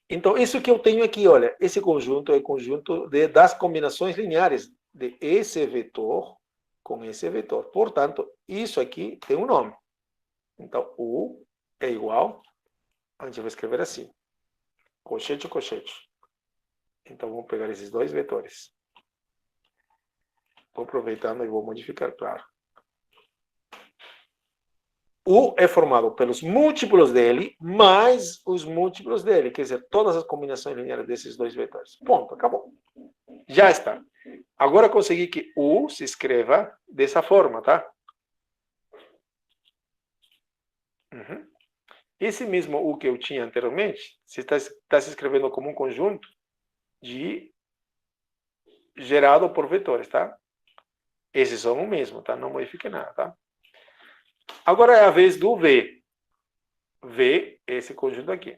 Então, isso que eu tenho aqui, olha, esse conjunto é o conjunto das combinações lineares de esse vetor com esse vetor. Portanto, isso aqui tem um nome. Então, U é igual, a gente vai escrever assim, colchete, colchete. Então, vamos pegar esses dois vetores. Vou aproveitando e vou modificar, claro. U é formado pelos múltiplos dele, mais os múltiplos dele. Quer dizer, todas as combinações lineares desses dois vetores. Ponto, acabou. Já está. Agora consegui que U se escreva dessa forma, tá? Uhum. Esse mesmo U que eu tinha anteriormente, está se escrevendo como um conjunto gerado por vetores, tá? Esses são o mesmo, tá? Não modifique nada, tá? Agora é a vez do V. V, esse conjunto aqui.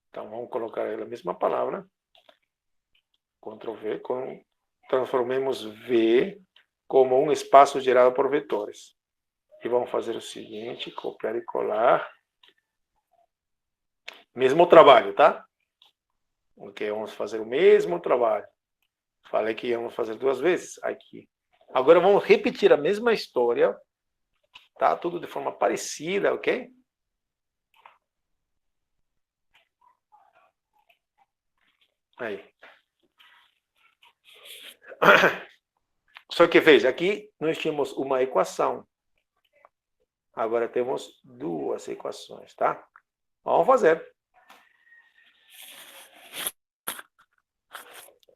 Então, vamos colocar a mesma palavra. Ctrl V. Transformemos V como um espaço gerado por vetores. E vamos fazer o seguinte, copiar e colar. Mesmo trabalho, tá? Ok, vamos fazer o mesmo trabalho. Falei que íamos fazer duas vezes aqui. Agora vamos repetir a mesma história, tá? Tudo de forma parecida, ok? Aí. Só que veja, aqui nós tínhamos uma equação. Agora temos duas equações, tá? Vamos fazer.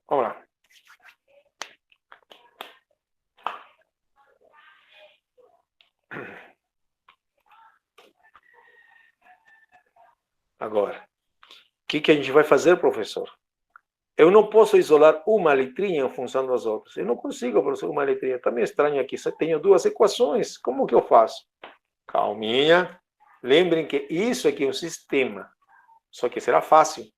Vamos lá. Agora, o que a gente vai fazer, professor? Eu não posso isolar uma letrinha em função das outras. Eu não consigo, professor, uma letrinha. Está meio estranho aqui. Só tenho duas equações. Como que eu faço? Calminha. Lembrem que isso aqui é um sistema. Só que será fácil.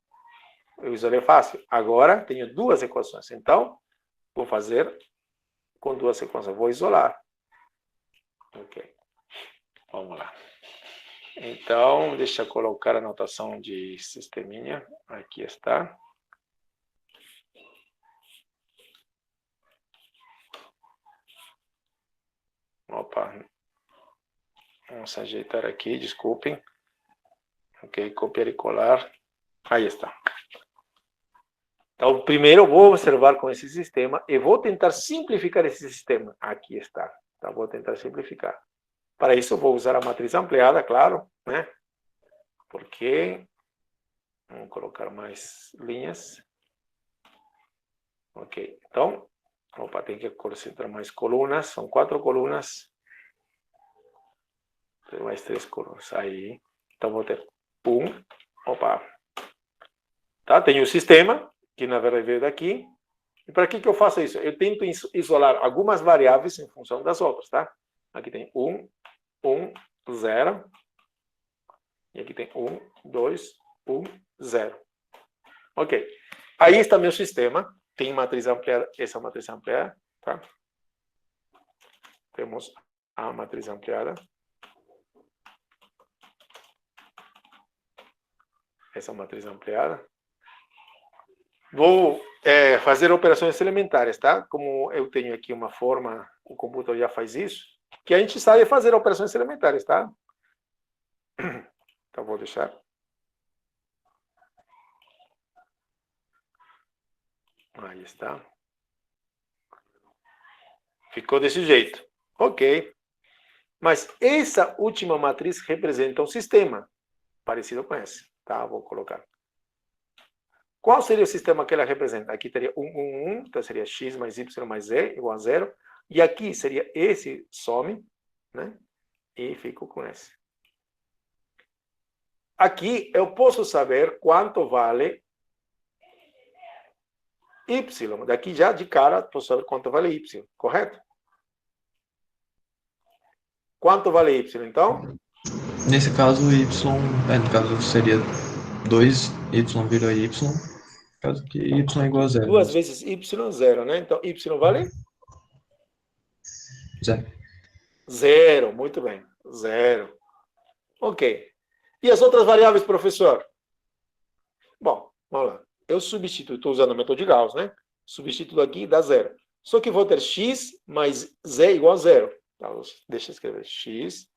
Eu isolei fácil. Agora, tenho duas equações. Então, vou fazer com duas equações. Vou isolar. Ok. Vamos lá. Então, deixa eu colocar a notação de sisteminha. Aqui está. Opa. Vamos ajeitar aqui, desculpem. Ok, copiar e colar. Aí está. Então, primeiro eu vou observar com esse sistema e vou tentar simplificar esse sistema. Aqui está. Então, vou tentar simplificar. Para isso, eu vou usar a matriz ampliada, claro, né? Porque vamos colocar mais linhas. Ok. Então, opa, tem que acrescentar mais colunas. São 4 colunas. Tem mais 3 colunas. Aí. Então, vou ter opa. Tá? Tenho o sistema, que na verdade veio daqui. E para que eu faço isso? Eu tento isolar algumas variáveis em função das outras, tá? Aqui tem 1, 0. E aqui tem 1, 2, 1, 0. Ok. Aí está meu sistema. Tem matriz ampliada. Essa matriz ampliada, tá? Temos a matriz ampliada. Essa matriz ampliada. Vou fazer operações elementares, tá? Como eu tenho aqui uma forma, o computador já faz isso, que a gente sabe fazer operações elementares, tá? Então, vou deixar. Aí está. Ficou desse jeito. Ok. Mas essa última matriz representa um sistema parecido com esse, tá? Vou colocar. Qual seria o sistema que ela representa? Aqui teria 1, 1, 1, então seria x mais y mais z igual a 0. E aqui seria esse some, né? E fico com esse. Aqui eu posso saber quanto vale y. Daqui já de cara posso saber quanto vale y, correto? Quanto vale y, então? Nesse caso, y, no caso seria 2y vira y, no caso que y é igual a 0. 2 vezes y, 0, né? Então, y vale? 0. 0, muito bem. 0. Ok. E as outras variáveis, professor? Bom, vamos lá. Eu substituo, estou usando o método de Gauss, né? Substituo aqui e dá 0. Só que vou ter x mais z igual a 0. Então, deixa eu escrever x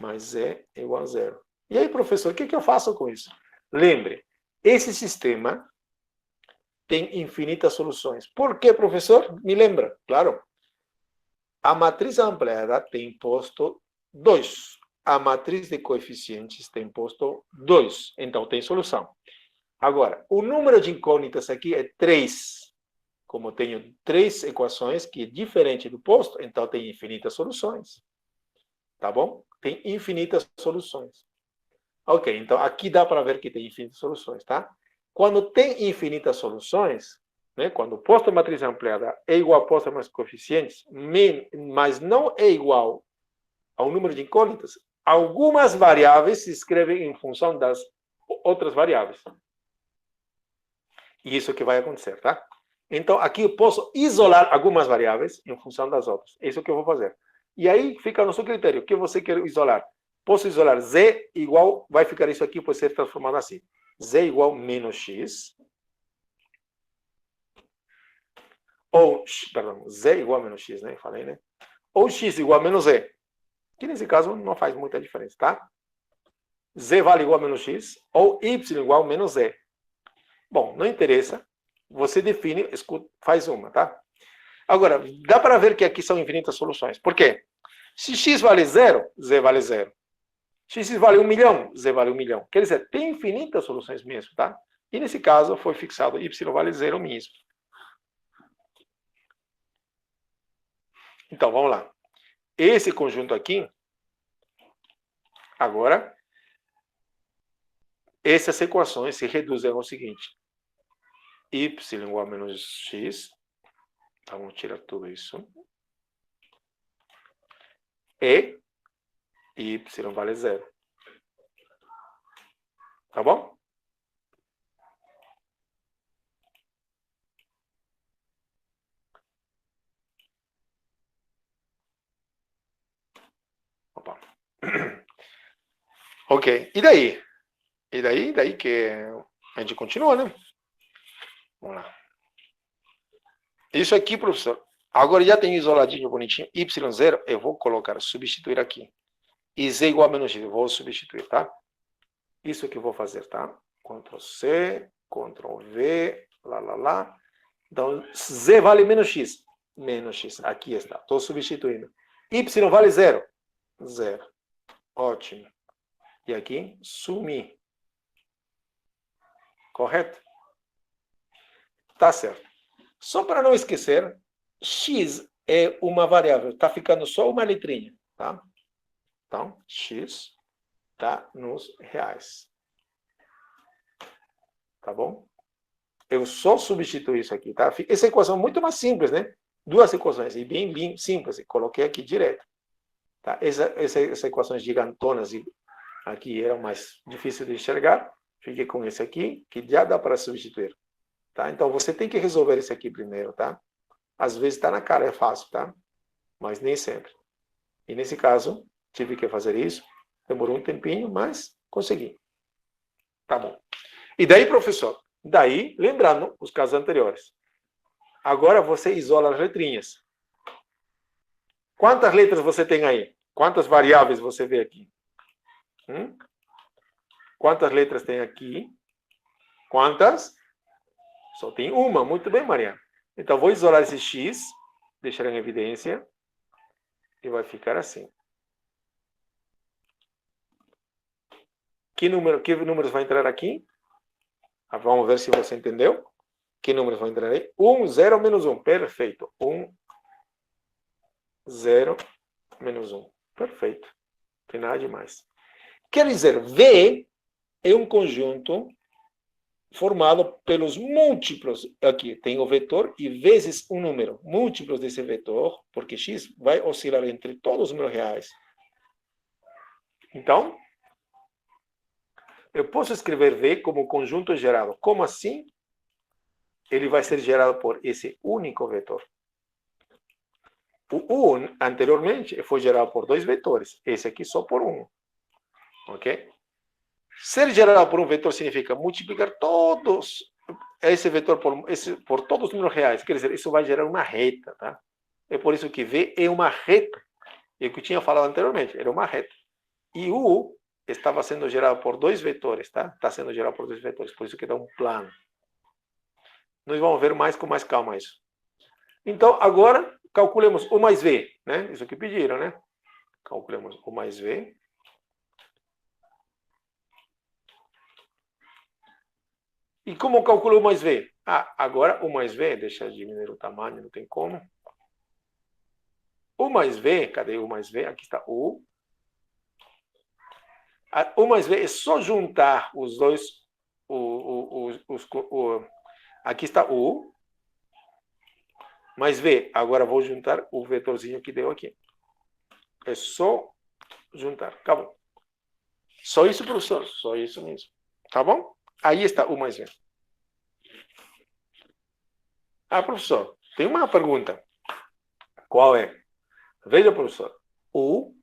mais z igual a 0. E aí, professor, o que eu faço com isso? Lembre, esse sistema tem infinitas soluções. Por quê, professor? Me lembra, claro. A matriz ampliada tem posto 2. A matriz de coeficientes tem posto 2. Então, tem solução. Agora, o número de incógnitas aqui é 3. Como tenho 3 equações, que é diferente do posto, então tem infinitas soluções. Tá bom? Tem infinitas soluções. Ok, então aqui dá para ver que tem infinitas soluções, tá? Quando tem infinitas soluções, né, quando o posto de matriz ampliada é igual a posto mais coeficientes, mas não é igual ao número de incógnitas, algumas variáveis se escrevem em função das outras variáveis. E isso que vai acontecer, tá? Então, aqui eu posso isolar algumas variáveis em função das outras. É isso que eu vou fazer. E aí fica no seu critério. O que você quer isolar? Posso isolar z igual, vai ficar isso aqui, pode ser transformado assim. Z igual menos x. Ou, perdão, z igual a menos x, né? Falei, né? Ou x igual a menos z. Que nesse caso não faz muita diferença, tá? Z vale igual a menos x. Ou y igual a menos z. Bom, não interessa. Você define, faz uma, tá? Agora, dá para ver que aqui são infinitas soluções. Por quê? Se x vale 0, z vale 0. Se x vale 1 milhão, z vale 1 milhão. Quer dizer, tem infinitas soluções mesmo, tá? E nesse caso foi fixado y vale 0 mesmo. Então, vamos lá. Esse conjunto aqui, agora, essas equações se reduzem ao seguinte. Y igual a menos x. Então, vamos tirar tudo isso. E y vale 0. Tá bom? Opa. Ok. E daí? Daí que a gente continua, né? Vamos lá. Isso aqui, professor. Agora já tem isoladinho, bonitinho. Y0, eu vou colocar, substituir aqui. E z igual a menos x, eu vou substituir, tá? Isso que eu vou fazer, tá? Ctrl C, Ctrl V, lá. Então, Z vale menos X. Menos X. Aqui está. Estou substituindo. Y vale 0. 0. Ótimo. E aqui, sumir. Correto? Tá certo. Só para não esquecer, X é uma variável. Está ficando só uma letrinha. Tá? Então, X está nos reais. Tá bom? Eu só substituo isso aqui, tá? Essa equação é muito mais simples, né? Duas equações, e bem simples. Coloquei aqui direto. Tá? Essas equações gigantonas aqui eram mais difíceis de enxergar. Fiquei com esse aqui, que já dá para substituir. Tá? Então, você tem que resolver esse aqui primeiro, tá? Às vezes está na cara, é fácil, tá? Mas nem sempre. E nesse caso, tive que fazer isso. Demorou um tempinho, mas consegui. Tá bom. E daí, professor? Daí, lembrando os casos anteriores. Agora você isola as letrinhas. Quantas letras você tem aí? Quantas variáveis você vê aqui? Quantas letras tem aqui? Quantas? Só tem uma. Muito bem, Mariana. Então, vou isolar esse X, deixar em evidência, e vai ficar assim. Que números vai entrar aqui? Vamos ver se você entendeu. Que números vão entrar aí? 1, 0, menos 1. Perfeito. 1, 0, menos 1. Perfeito. Não tem nada demais. Quer dizer, V é um conjunto formado pelos múltiplos. Aqui tem o vetor e vezes um número. Múltiplos desse vetor, porque X vai oscilar entre todos os números reais. Então, eu posso escrever V como conjunto gerado. Como assim? Ele vai ser gerado por esse único vetor. O U, anteriormente, foi gerado por 2 vetores. Esse aqui só por 1. Ok? Ser gerado por um vetor significa multiplicar todos esse vetor por todos os números reais. Quer dizer, isso vai gerar uma reta. Tá? É por isso que V é uma reta. É o que eu tinha falado anteriormente. Era uma reta. E U estava sendo gerado por 2 vetores. Tá? Está sendo gerado por 2 vetores. Por isso que dá um plano. Nós vamos ver mais com mais calma isso. Então, agora, calculemos U mais V. Né? Isso que pediram, né? Calculemos U mais V. E como calculo U mais V? Agora U mais V, deixa eu diminuir o tamanho, não tem como. U mais V, cadê U mais V? Aqui está U. U mais V é só juntar os dois. Aqui está U. Mais V. Agora vou juntar o vetorzinho que deu aqui. É só juntar. Acabou. Só isso, professor. Só isso mesmo. Tá bom? Aí está U mais V. Professor, tem uma pergunta. Qual é? Veja, professor. U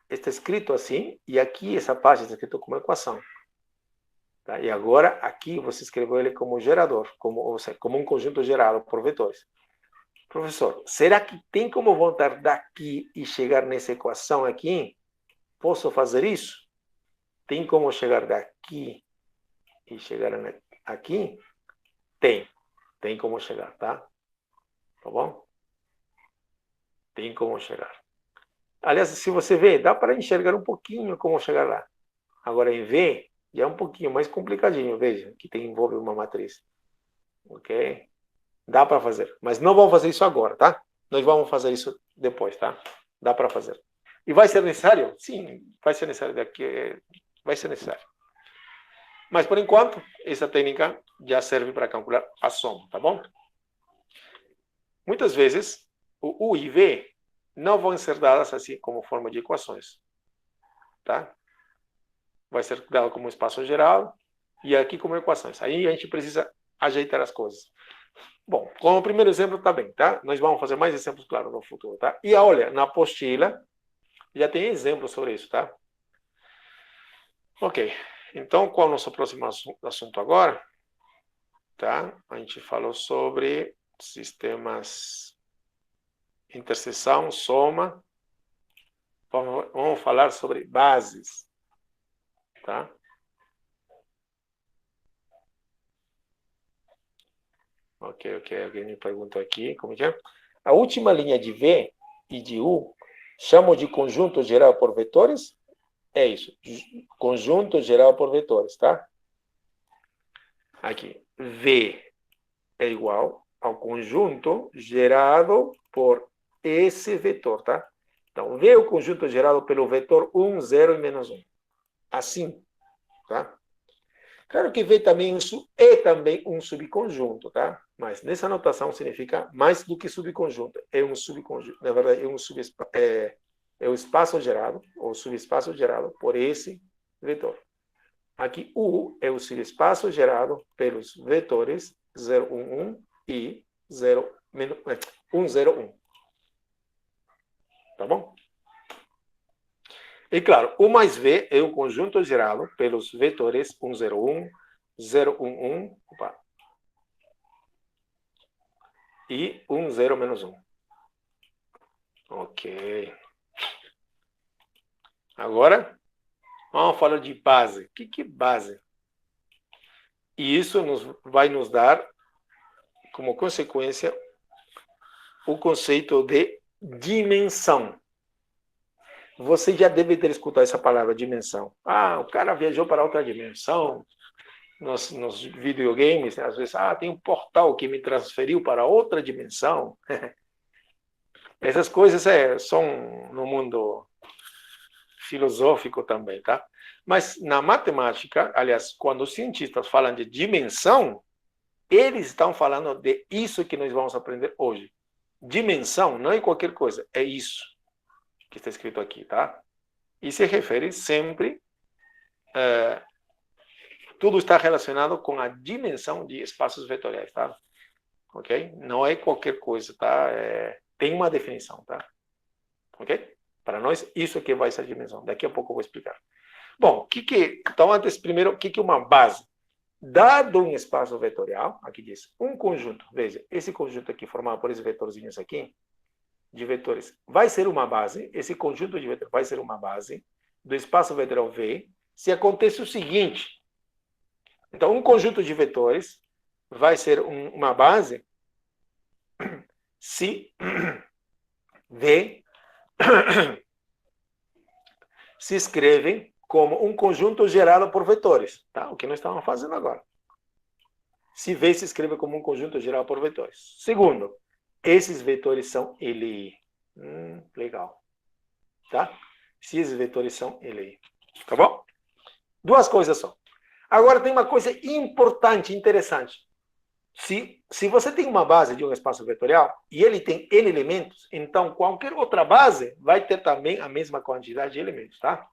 está escrito assim, e aqui essa parte está escrito como equação. Tá? E agora, aqui você escreveu ele como gerador, como um conjunto gerado por vetores. Professor, será que tem como voltar daqui e chegar nessa equação aqui? Posso fazer isso? Tem como chegar daqui e chegar aqui? Tem. Tem como chegar, tá? Tá bom? Tem como chegar. Aliás, se você vê, dá para enxergar um pouquinho como chegar lá. Agora, em V, já é um pouquinho mais complicadinho, veja, que envolve uma matriz. Ok? Dá para fazer. Mas não vamos fazer isso agora, tá? Nós vamos fazer isso depois, tá? Dá para fazer. E vai ser necessário? Sim, vai ser necessário. Vai ser necessário. Mas, por enquanto, essa técnica já serve para calcular a soma, tá bom? Muitas vezes, o U e V não vão ser dadas assim como forma de equações. Tá? Vai ser dado como espaço geral e aqui como equações. Aí a gente precisa ajeitar as coisas. Bom, como primeiro exemplo está bem, tá? Nós vamos fazer mais exemplos, claro, no futuro, tá? E olha, na apostila já tem exemplos sobre isso, tá? Ok. Então, qual é o nosso próximo assunto agora? Tá? A gente falou sobre sistemas, interseção, soma. Vamos falar sobre bases, tá? Ok. Alguém me perguntou aqui, como que é? A última linha de V e de U chamo de conjunto geral por vetores? É isso. Conjunto geral por vetores, tá? Aqui. V é igual ao conjunto gerado por esse vetor, tá? Então, V é o conjunto gerado pelo vetor 1, 0 e menos 1. Assim, tá? Claro que V também é também um subconjunto, tá? Mas nessa notação significa mais do que subconjunto. É um subconjunto. Na verdade, é o espaço gerado, ou subespaço gerado por esse vetor. Aqui, U é o subespaço gerado pelos vetores 0, 1, 1 e 1, 0, 1. Tá bom? E claro, U mais V é o conjunto gerado pelos vetores 1, 0, 1, 0, 1, 1 e 1, 0, menos 1. Ok. Agora, vamos falar de base. O que é base? E isso vai nos dar, como consequência, o conceito de dimensão. Você já deve ter escutado essa palavra, dimensão. Ah, o cara viajou para outra dimensão. Nos videogames, às vezes, tem um portal que me transferiu para outra dimensão. Essas coisas são no mundo filosófico também, tá? Mas na matemática, aliás, quando os cientistas falam de dimensão, eles estão falando de isso que nós vamos aprender hoje. Dimensão não é qualquer coisa, é isso que está escrito aqui, tá? E se refere sempre, tudo está relacionado com a dimensão de espaços vetoriais, tá? Ok? Não é qualquer coisa, tá? Tem uma definição, tá? Ok? Para nós, isso aqui vai ser a dimensão. Daqui a pouco eu vou explicar. Bom, então, antes, primeiro, o que é uma base? Dado um espaço vetorial, aqui diz, um conjunto, veja, esse conjunto aqui formado por esses vetorzinhos aqui, de vetores, vai ser uma base, esse conjunto de vetores vai ser uma base do espaço vetorial V, se acontece o seguinte. Então, um conjunto de vetores vai ser uma base se V se escrevem como um conjunto gerado por vetores, tá? O que nós estamos fazendo agora. Se V se escreve como um conjunto gerado por vetores. Segundo, esses vetores são LI. Legal. Tá? Se esses vetores são LI. Tá bom? Duas coisas só. Agora tem uma coisa importante, interessante. Se você tem uma base de um espaço vetorial e ele tem N elementos, então qualquer outra base vai ter também a mesma quantidade de elementos, tá?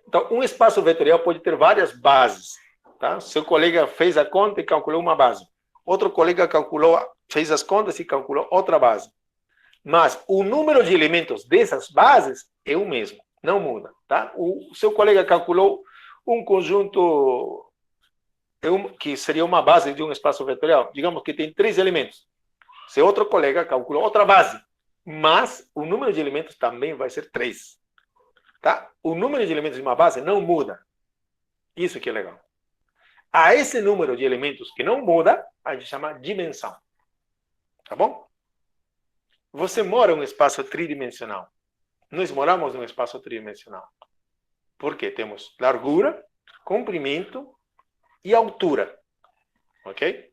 Então, um espaço vetorial pode ter várias bases, tá? Seu colega fez a conta e calculou uma base. Outro colega fez as contas e calculou outra base. Mas o número de elementos dessas bases é o mesmo, não muda, tá? O seu colega calculou um conjunto que seria uma base de um espaço vetorial, digamos que tem 3 elementos. Seu outro colega calculou outra base, mas o número de elementos também vai ser 3. Tá? O número de elementos de uma base não muda. Isso que é legal. A esse número de elementos que não muda, a gente chama dimensão. Tá bom? Você mora em um espaço tridimensional. Nós moramos em um espaço tridimensional. Por quê? Temos largura, comprimento e altura. Ok?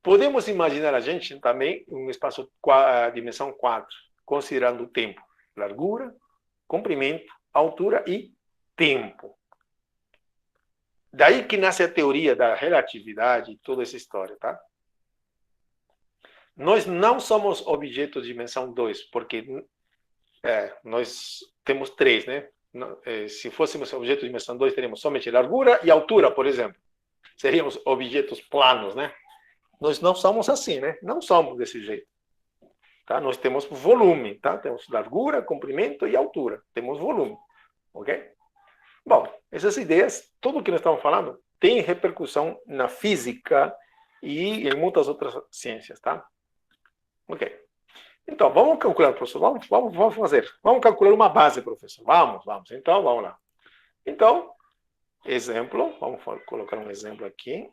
Podemos imaginar a gente também em um espaço dimensão 4, considerando o tempo. Largura, comprimento, altura e tempo. Daí que nasce a teoria da relatividade e toda essa história, tá? Nós não somos objetos de dimensão 2, porque nós temos 3, né? Se fôssemos objetos de dimensão 2, teríamos somente largura e altura, por exemplo. Seríamos objetos planos, né? Nós não somos assim, né? Não somos desse jeito. Tá? Nós temos volume, tá? Temos largura, comprimento e altura. Temos volume, ok? Bom, essas ideias, tudo que nós estamos falando, tem repercussão na física e em muitas outras ciências, tá? Ok. Então, vamos calcular, professor. Vamos fazer. Vamos calcular uma base, professor. Vamos. Então, vamos lá. Então, exemplo, vamos colocar um exemplo aqui.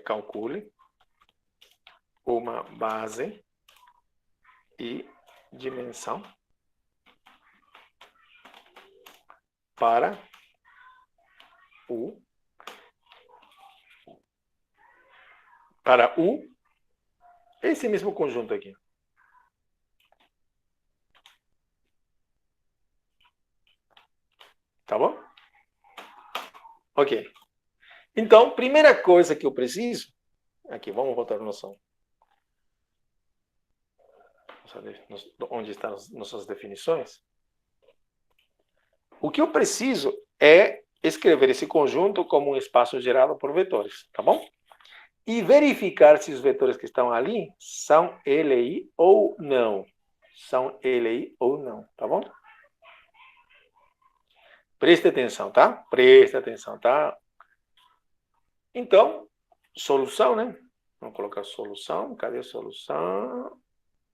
Calcule uma base e dimensão para esse mesmo conjunto aqui. Tá bom? Ok. Então, primeira coisa que eu preciso, aqui, vamos voltar onde estão as nossas definições. O que eu preciso é escrever esse conjunto como um espaço gerado por vetores, tá bom? E verificar se os vetores que estão ali são LI ou não. São LI ou não, tá bom? Preste atenção, tá? Preste atenção, tá? Então, solução, né? Vamos colocar solução. Cadê a solução?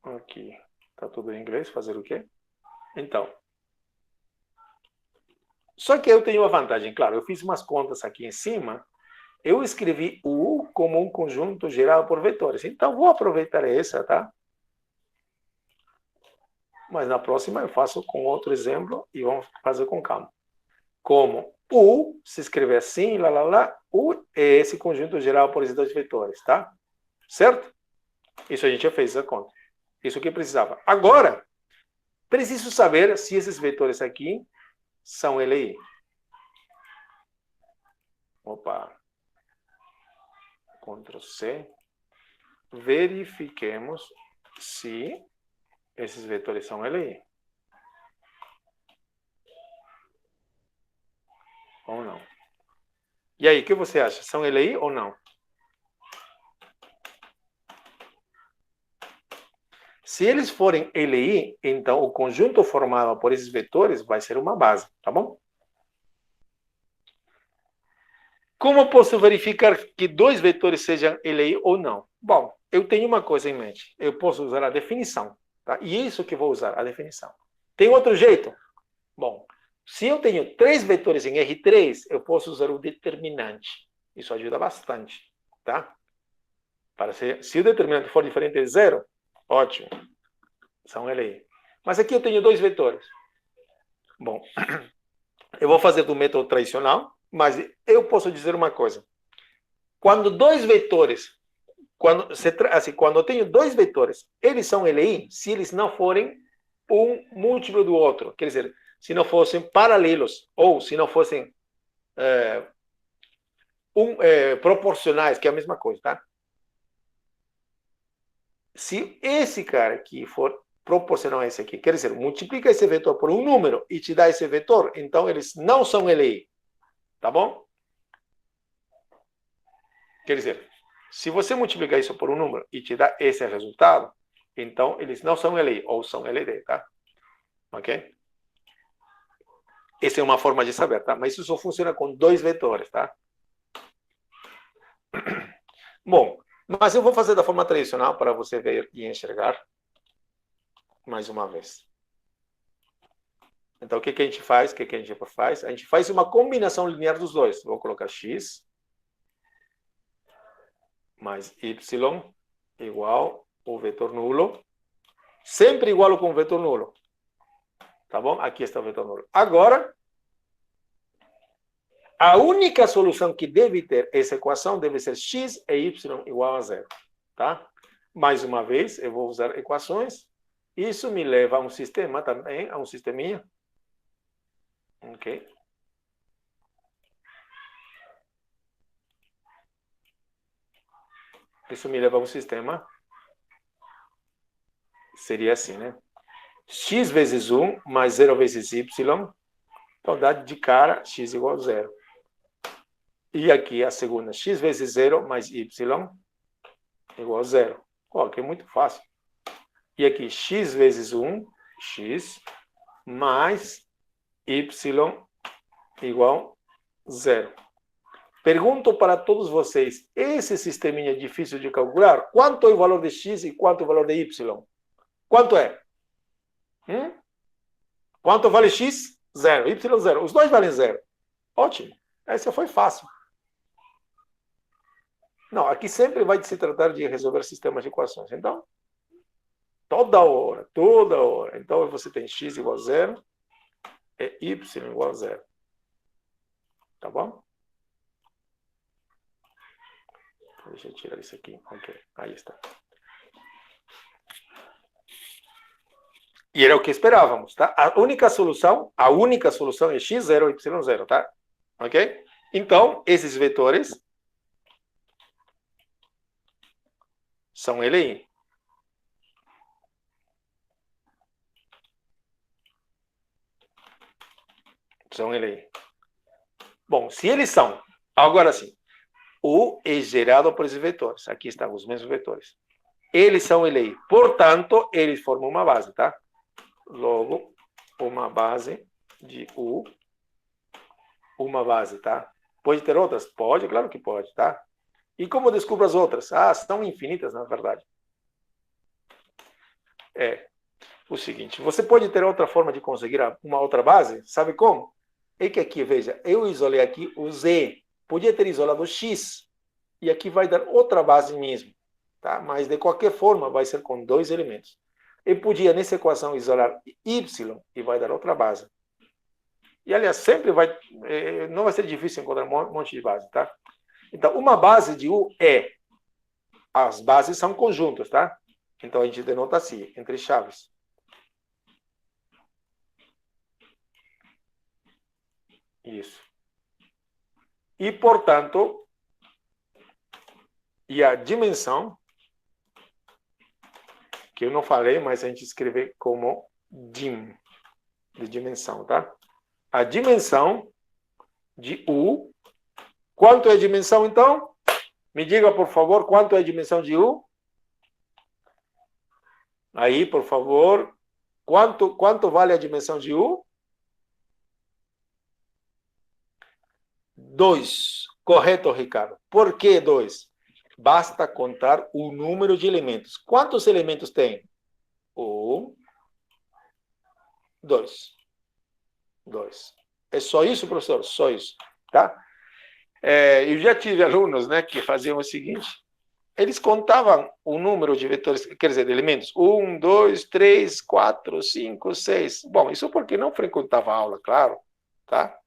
Aqui. Tá tudo em inglês. Fazer o quê? Então. Só que eu tenho uma vantagem, claro. Eu fiz umas contas aqui em cima. Eu escrevi o U como um conjunto gerado por vetores. Então, vou aproveitar essa, tá? Mas na próxima eu faço com outro exemplo e vamos fazer com calma. Como U se escreve assim, U é esse conjunto geral por esses dois vetores, tá? Certo? Isso a gente já fez a conta. Isso que precisava. Agora, preciso saber se esses vetores aqui são LI. Opa. Ctrl C. Verifiquemos se esses vetores são LI. Ou não. E aí, o que você acha? São LI ou não? Se eles forem LI, então o conjunto formado por esses vetores vai ser uma base, tá bom? Como posso verificar que dois vetores sejam LI ou não? Bom, eu tenho uma coisa em mente. Eu posso usar a definição, tá? E é isso que vou usar, a definição. Tem outro jeito? Bom, se eu tenho 3 vetores em R3, eu posso usar o determinante. Isso ajuda bastante, tá? Se o determinante for diferente de 0, ótimo. São LI. Mas aqui eu tenho 2 vetores. Bom, eu vou fazer do método tradicional, mas eu posso dizer uma coisa. Quando 2 vetores, quando eu tenho 2 vetores, eles são LI se eles não forem um múltiplo do outro. Quer dizer, se não fossem paralelos, ou se não fossem proporcionais, que é a mesma coisa, tá? Se esse cara aqui for proporcional a esse aqui, quer dizer, multiplica esse vetor por um número e te dá esse vetor, então eles não são LI. Tá bom? Quer dizer, se você multiplicar isso por um número e te dá esse resultado, então eles não são LI, ou são LD, tá? Ok? Essa é uma forma de saber, tá? Mas isso só funciona com 2 vetores, tá? Bom, mas eu vou fazer da forma tradicional para você ver e enxergar mais uma vez. Então, o que a gente faz? A gente faz uma combinação linear dos dois. Vou colocar x mais y igual o vetor nulo. Sempre igual com o vetor nulo. Tá bom? Aqui está o vetor nulo. Agora, a única solução que deve ter essa equação deve ser x e y igual a 0. Tá? Mais uma vez, eu vou usar equações. Isso me leva a um sistema também, a um sisteminha. Ok. Isso me leva a um sistema. Seria assim, né? X vezes 1 mais 0 vezes y. Então dá de cara x igual a 0. E aqui a segunda, x vezes 0 mais y igual a 0. Ó, que é muito fácil. E aqui x vezes 1, x, mais y igual a 0. Pergunto para todos vocês, esse sisteminha é difícil de calcular? Quanto é o valor de x e quanto é o valor de y? Quanto é? Quanto vale x? 0. Y, 0. Os dois valem 0. Ótimo. Essa foi fácil. Não, aqui sempre vai se tratar de resolver sistemas de equações. Então, toda hora, toda hora. Então, você tem x igual a zero e y igual a zero. Tá bom? Deixa eu tirar isso aqui. Ok, aí está. E era o que esperávamos, tá? A única solução é x0, y0, tá? Ok? Então, esses vetores são LI. São LI. Bom, se eles são, agora sim, U é gerado por esses vetores. Aqui estão os mesmos vetores. Eles são LI. Portanto, eles formam uma base, tá? Logo, uma base de U, uma base, tá? Pode ter outras? Pode, claro que pode, tá? E como eu descubro as outras? Ah, são infinitas, na verdade. É o seguinte, você pode ter outra forma de conseguir uma outra base? Sabe como? É que aqui, veja, eu isolei aqui o Z. Podia ter isolado o X. E aqui vai dar outra base mesmo. Tá? Mas, de qualquer forma, vai ser com dois elementos. Eu podia, nessa equação, isolar Y e vai dar outra base. E, aliás, sempre vai... não vai ser difícil encontrar um monte de base, tá? Então, uma base de U é... As bases são conjuntos, tá? Então, a gente denota assim, entre chaves. Isso. E, portanto, e a dimensão, que eu não falei, mas a gente escreve como dim, de dimensão, tá? A dimensão de U. Quanto é a dimensão, então? Me diga, por favor, quanto é a dimensão de U? Aí, por favor. Quanto vale a dimensão de U? 2. Correto, Ricardo. Por que 2? Basta contar o número de elementos. Quantos elementos tem? 1, 2. 2. É só isso, professor? Só isso. Tá? Eu já tive alunos, né, que faziam o seguinte. Eles contavam o número de vetores, quer dizer, de elementos. 1, 2, 3, 4, 5, 6. Bom, isso porque não frequentava a aula, claro. Tá?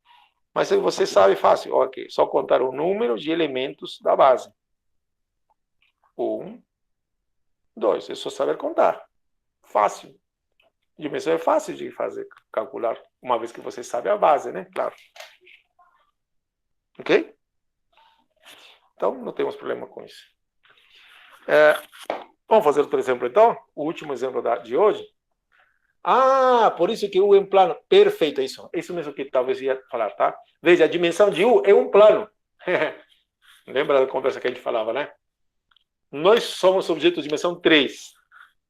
Mas você sabe fácil. Ok, só contar o número de elementos da base. 1, 2. É só saber contar. Fácil. Dimensão é fácil de fazer, calcular, uma vez que você sabe a base, né? Claro. Ok? Então, não temos problema com isso. Vamos fazer outro exemplo, então? O último exemplo de hoje. Ah, por isso que U é um plano. Perfeito, é isso. Isso mesmo que talvez ia falar, tá? Veja, a dimensão de U é um plano. Lembra da conversa que a gente falava, né? Nós somos objetos de dimensão 3,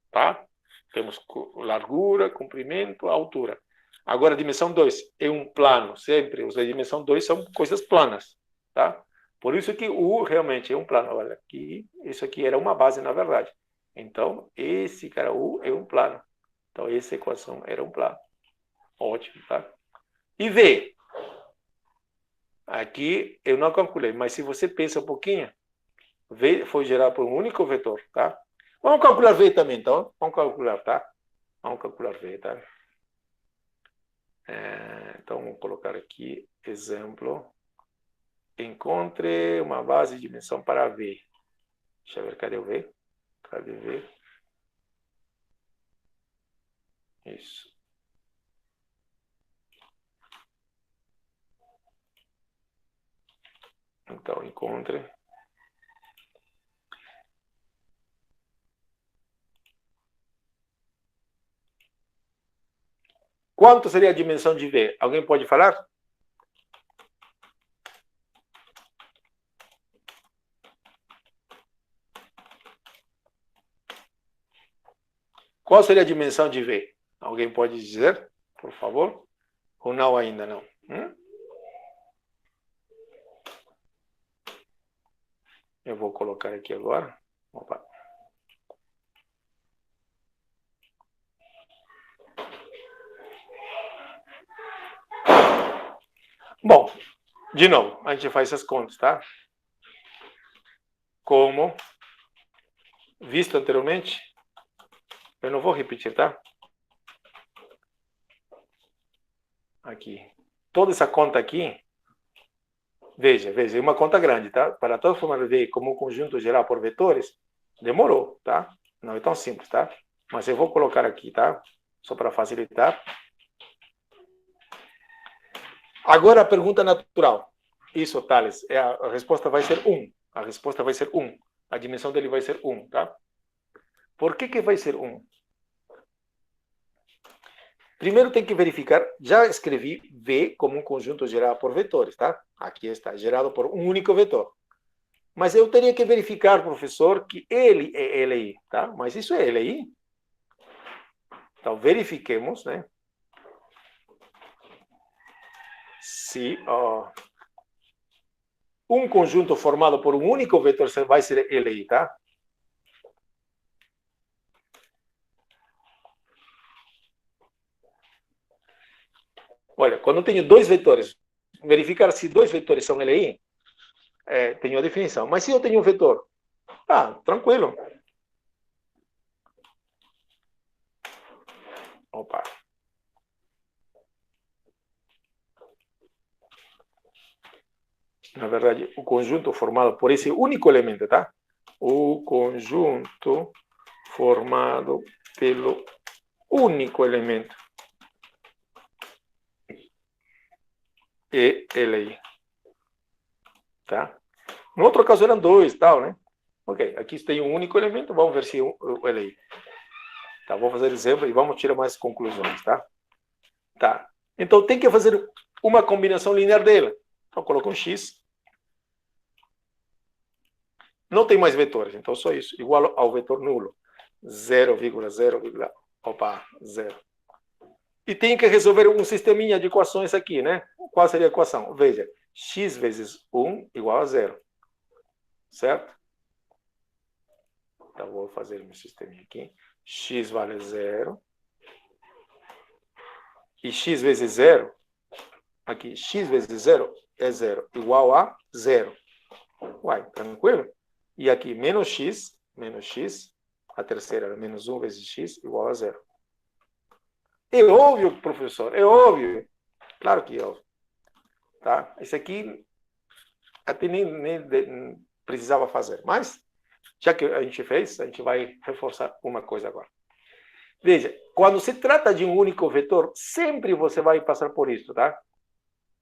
tá? Temos largura, comprimento, altura. Agora, a dimensão 2 é um plano. Sempre os da dimensão 2 são coisas planas, tá? Por isso que o U realmente é um plano. Olha, aqui, isso aqui era uma base, na verdade. Então, esse cara U é um plano. Então, essa equação era um plano. Ótimo, tá? E V. Aqui eu não calculei, mas se você pensa um pouquinho, V foi gerado por um único vetor, tá? Vamos calcular V também, então. Vamos calcular, tá? Vamos calcular V, tá? Então, vamos colocar aqui, exemplo. Encontre uma base de dimensão para V. Deixa eu ver, cadê o V? Cadê o V? Isso. Então, encontre. Quanto seria a dimensão de V? Alguém pode falar? Qual seria a dimensão de V? Alguém pode dizer, por favor? Ou não ainda não? Eu vou colocar aqui agora. Opa. Bom, De novo, a gente faz essas contas, tá? Como visto anteriormente, eu não vou repetir, tá? Aqui. Toda essa conta aqui, veja, é uma conta grande, tá? Para transformar V como um conjunto geral por vetores, demorou, tá? Não é tão simples, tá? Mas eu vou colocar aqui, tá? Só para facilitar. Agora a pergunta natural. Isso, Thales, a resposta vai ser 1. A resposta vai ser 1. A dimensão dele vai ser 1, tá? Por que vai ser 1? Primeiro tem que verificar, já escrevi V como um conjunto gerado por vetores, tá? Aqui está, gerado por um único vetor. Mas eu teria que verificar, professor, que ele é LI, tá? Mas isso é LI? Então, verifiquemos, né? Se um conjunto formado por um único vetor vai ser LI, tá? Olha, quando eu tenho dois vetores, verificar se dois vetores são LI, tenho a definição. Mas se eu tenho um vetor, tranquilo. Opa. Na verdade, o conjunto formado por esse único elemento, tá? O conjunto formado pelo único elemento é LI. Tá? No outro caso eram dois, tal, né? Ok, aqui tem um único elemento, vamos ver se o LI. Tá, vou fazer exemplo e vamos tirar mais conclusões, tá? Tá. Então tem que fazer uma combinação linear dela. Então coloco um x. Não tem mais vetores, então só isso. Igual ao vetor nulo. 0,0, opa, 0. E tem que resolver um sisteminha de equações aqui, né? Qual seria a equação? Veja, x vezes 1 igual a 0. Certo? Então, vou fazer meu sisteminha aqui. X vale 0. E x vezes 0, aqui, x vezes 0 é 0, igual a 0. Uai, tranquilo? E aqui, menos x, a terceira é menos 1 vezes x, igual a 0. É óbvio, professor, é óbvio. Claro que é óbvio. Tá? Esse aqui, até nem precisava fazer. Mas, já que a gente fez, a gente vai reforçar uma coisa agora. Veja, quando se trata de um único vetor, sempre você vai passar por isso, tá?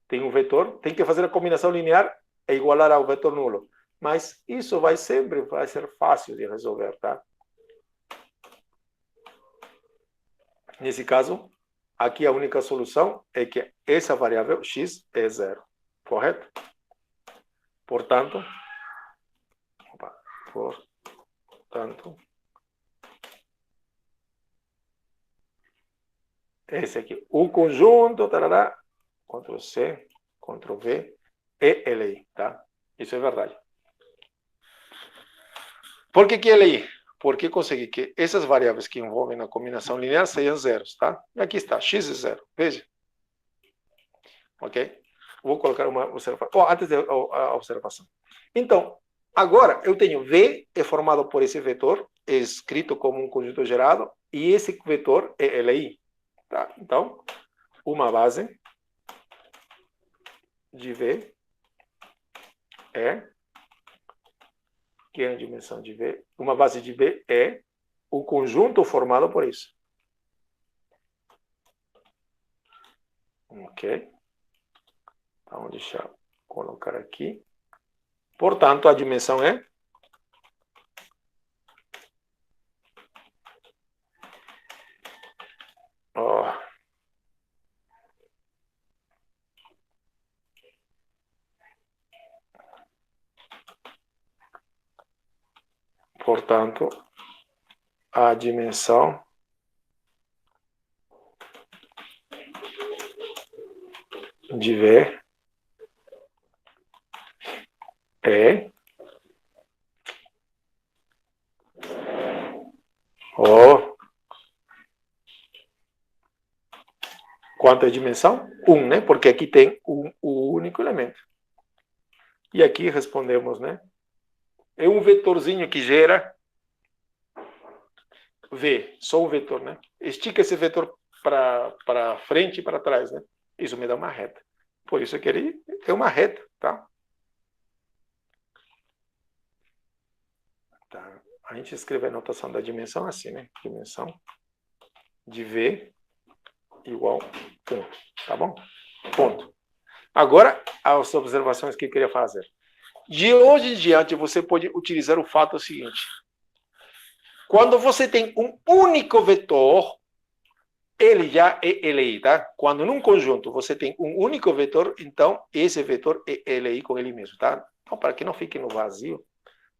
Tem um vetor, tem que fazer a combinação linear e igualar ao vetor nulo. Mas isso vai ser fácil de resolver, tá? Nesse caso, aqui a única solução é que essa variável x é 0. Correto? Portanto, esse aqui, o conjunto, tarará, Ctrl C, Ctrl V, é LI, tá? Isso é verdade. Por que é LI? Porque consegui que essas variáveis que envolvem a combinação linear sejam zeros, tá? E aqui está, x é 0, veja. Ok? Vou colocar uma observação. Antes da observação. Então, agora eu tenho V é formado por esse vetor, é escrito como um conjunto gerado, e esse vetor é LI. Tá? Então, uma base de V que é a dimensão de V, uma base de V é o conjunto formado por isso. Ok? Então, deixa eu colocar aqui. Portanto, a dimensão é portanto, a dimensão de V é quanto é a dimensão? 1, né? Porque aqui tem o único elemento. E aqui respondemos, né? É um vetorzinho que gera V, só um vetor, né? Estica esse vetor para frente e para trás, né? Isso me dá uma reta. Por isso que ele é uma reta, tá? Tá. A gente escreve a notação da dimensão assim, né? Dimensão de V igual ponto, tá bom? Ponto. Agora, as observações que eu queria fazer. De hoje em diante, você pode utilizar o fato seguinte. Quando você tem um único vetor, ele já é LI, tá? Quando num conjunto você tem um único vetor, então esse vetor é LI com ele mesmo, tá? Então, para que não fique no vazio,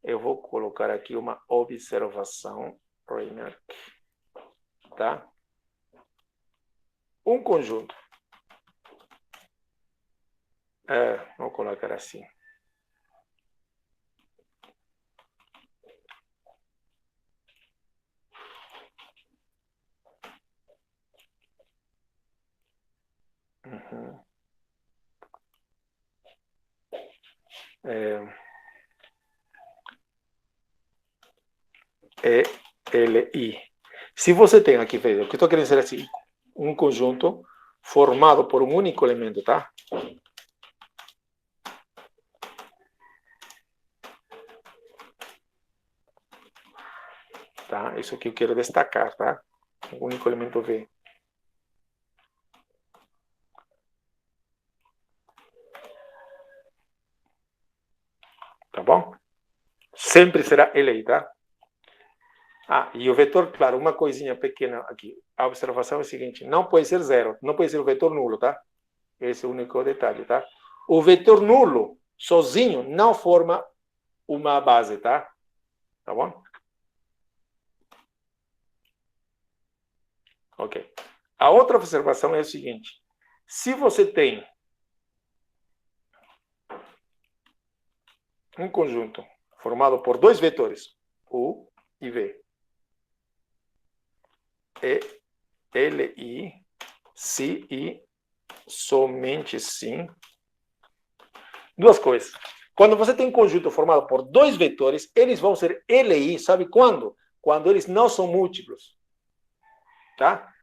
eu vou colocar aqui uma observação, Remark, tá? Um conjunto. Vou colocar assim. Uhum. ELI. Se você tem aqui, veja, o que eu estou querendo dizer assim, um conjunto formado por um único elemento, tá? Tá? Isso aqui eu quero destacar, tá? Um único elemento V. Tá bom? Sempre será LI, tá? E o vetor, claro, uma coisinha pequena aqui. A observação é a seguinte, não pode ser zero, não pode ser o vetor nulo, tá? Esse é o único detalhe, tá? O vetor nulo, sozinho, não forma uma base, tá? Tá bom? Ok. A outra observação é o seguinte, se você tem um conjunto formado por dois vetores, U e V, LI, se e somente sim. Duas coisas. Quando você tem um conjunto formado por dois vetores, eles vão ser LI, sabe quando? Quando eles não são múltiplos. Tá?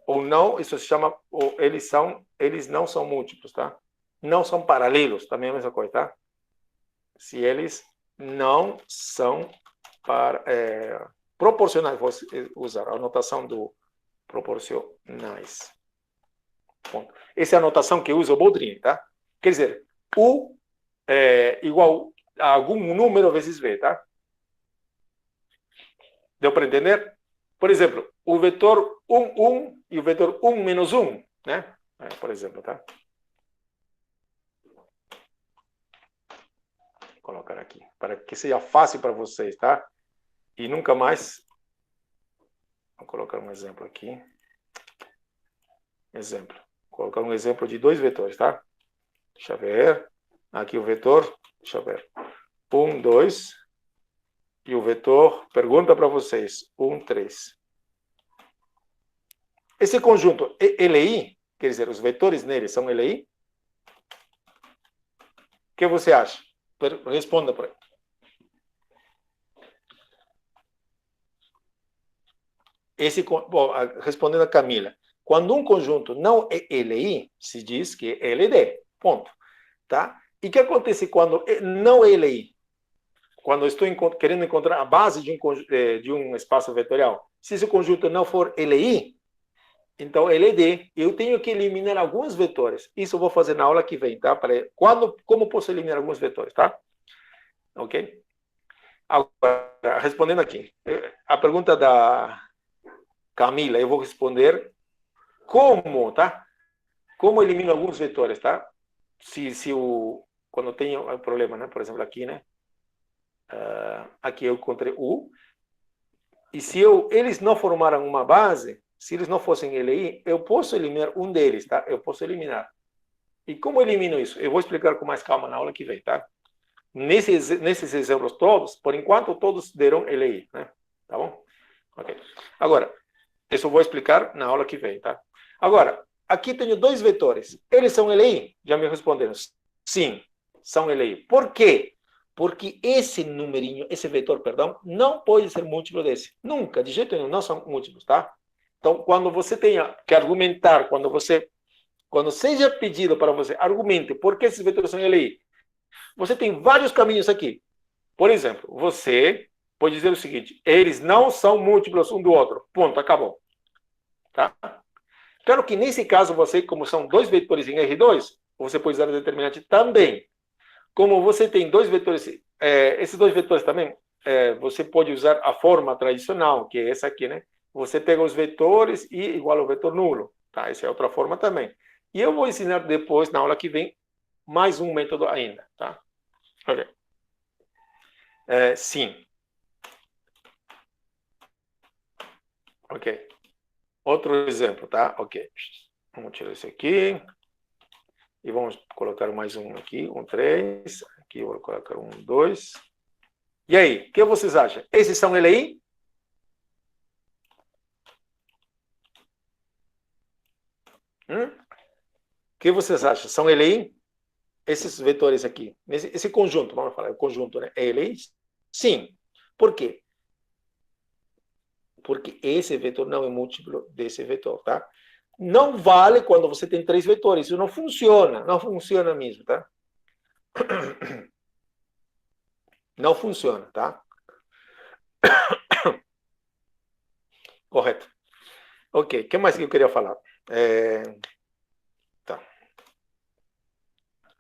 Ou não, isso se chama, ou eles não são múltiplos, tá? Não são paralelos, também é a mesma coisa, tá? Se eles não são proporcionais, vou usar a notação do proporcionais. Ponto. Essa é a notação que usa o Boldrini, tá? Quer dizer, U é igual a algum número vezes V, tá? Deu para entender? Por exemplo, o vetor 1, 1 e o vetor 1 menos 1, né? Por exemplo, tá? Vou colocar aqui, para que seja fácil para vocês, tá? E nunca mais... Vou colocar um exemplo aqui. Exemplo. Vou colocar um exemplo de dois vetores, tá? Deixa eu ver. Aqui o vetor, deixa eu ver. 1, 2. E o vetor, pergunta para vocês, 1, 3. Esse conjunto é LI, quer dizer, os vetores nele são LI? O que você acha? Responda para ele. Bom, respondendo a Camila, quando um conjunto não é LI, se diz que é LD, ponto. Tá? E o que acontece quando não é LI? Quando eu estou querendo encontrar a base de um espaço vetorial. Se esse conjunto não for LI, então LD, eu tenho que eliminar alguns vetores. Isso eu vou fazer na aula que vem, tá? Como posso eliminar alguns vetores, tá? Ok? Agora, respondendo aqui, a pergunta da Camila, eu vou responder como, tá? Como elimino alguns vetores, tá? Quando tenho um problema, né? Por exemplo, aqui, né? Aqui eu encontrei U. E se eles não formaram uma base, se eles não fossem LI, eu posso eliminar um deles, tá? Eu posso eliminar. E como eu elimino isso? Eu vou explicar com mais calma na aula que vem, tá? Nesses exemplos todos, por enquanto, todos deram LI, né? Tá bom? Ok. Agora, isso eu vou explicar na aula que vem, tá? Agora, aqui tenho dois vetores. Eles são LI? Já me responderam. Sim, são LI. Por quê? Porque esse numerinho, esse vetor, perdão, não pode ser múltiplo desse. Nunca, de jeito nenhum, não são múltiplos, tá? Então, quando você tenha que argumentar, quando seja pedido para você, argumente por que esses vetores são LI, você tem vários caminhos aqui. Por exemplo, você pode dizer o seguinte, eles não são múltiplos um do outro. Ponto, acabou. Tá? Claro que nesse caso, você, como são dois vetores em R2, você pode usar o determinante também. Como você tem dois vetores, esses dois vetores também, você pode usar a forma tradicional, que é essa aqui, né? Você pega os vetores e iguala o vetor nulo. Tá? Essa é outra forma também. E eu vou ensinar depois, na aula que vem, mais um método ainda. Tá? Ok. Sim. Ok. Outro exemplo, tá? Ok. Vamos tirar esse aqui. E vamos colocar mais um aqui, um 3. Aqui eu vou colocar um 2. E aí, o que vocês acham? Esses são LI? O que vocês acham? São LI? Esses vetores aqui, esse conjunto, vamos falar, o conjunto, né? É LI? Sim. Por quê? Porque esse vetor não é múltiplo desse vetor, tá? Não vale quando você tem três vetores. Isso não funciona mesmo, tá? Não funciona, tá? Correto. Ok, o que mais que eu queria falar? Tá.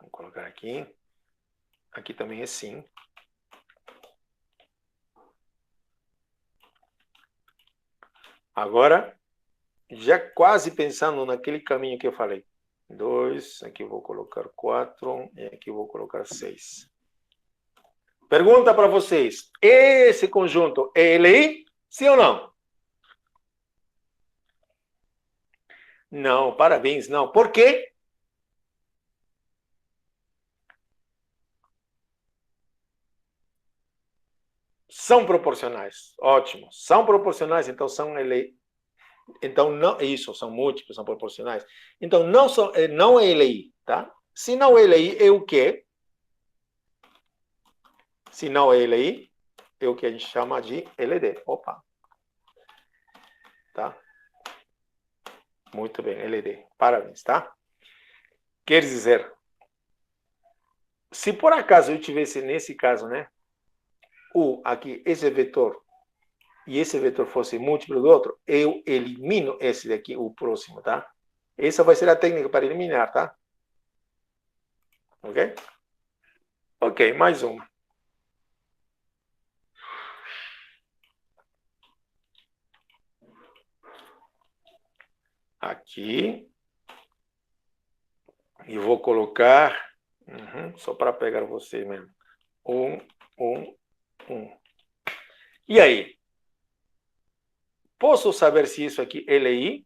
Vou colocar aqui. Aqui também é sim. Agora, já quase pensando naquele caminho que eu falei. 2, aqui eu vou colocar 4, e aqui eu vou colocar 6. Pergunta para vocês, esse conjunto é LI? Sim ou não? Não, parabéns, não. Por quê? São proporcionais. Ótimo. São proporcionais, então são LI. Então, não, isso, são múltiplos, são proporcionais. Então, não é LI, tá? Se não é LI, é o quê? Se não é LI, é o que a gente chama de LD. Opa. Tá? Muito bem, LD. Parabéns, tá? Quer dizer, se por acaso eu tivesse nesse caso, né? Aqui, esse vetor, e esse vetor fosse múltiplo do outro, eu elimino esse daqui, o próximo, tá? Essa vai ser a técnica para eliminar, tá? Ok? Ok, mais uma. Aqui. E vou colocar, só para pegar você mesmo. 1, 1, 1. E aí? Posso saber se isso aqui é LI?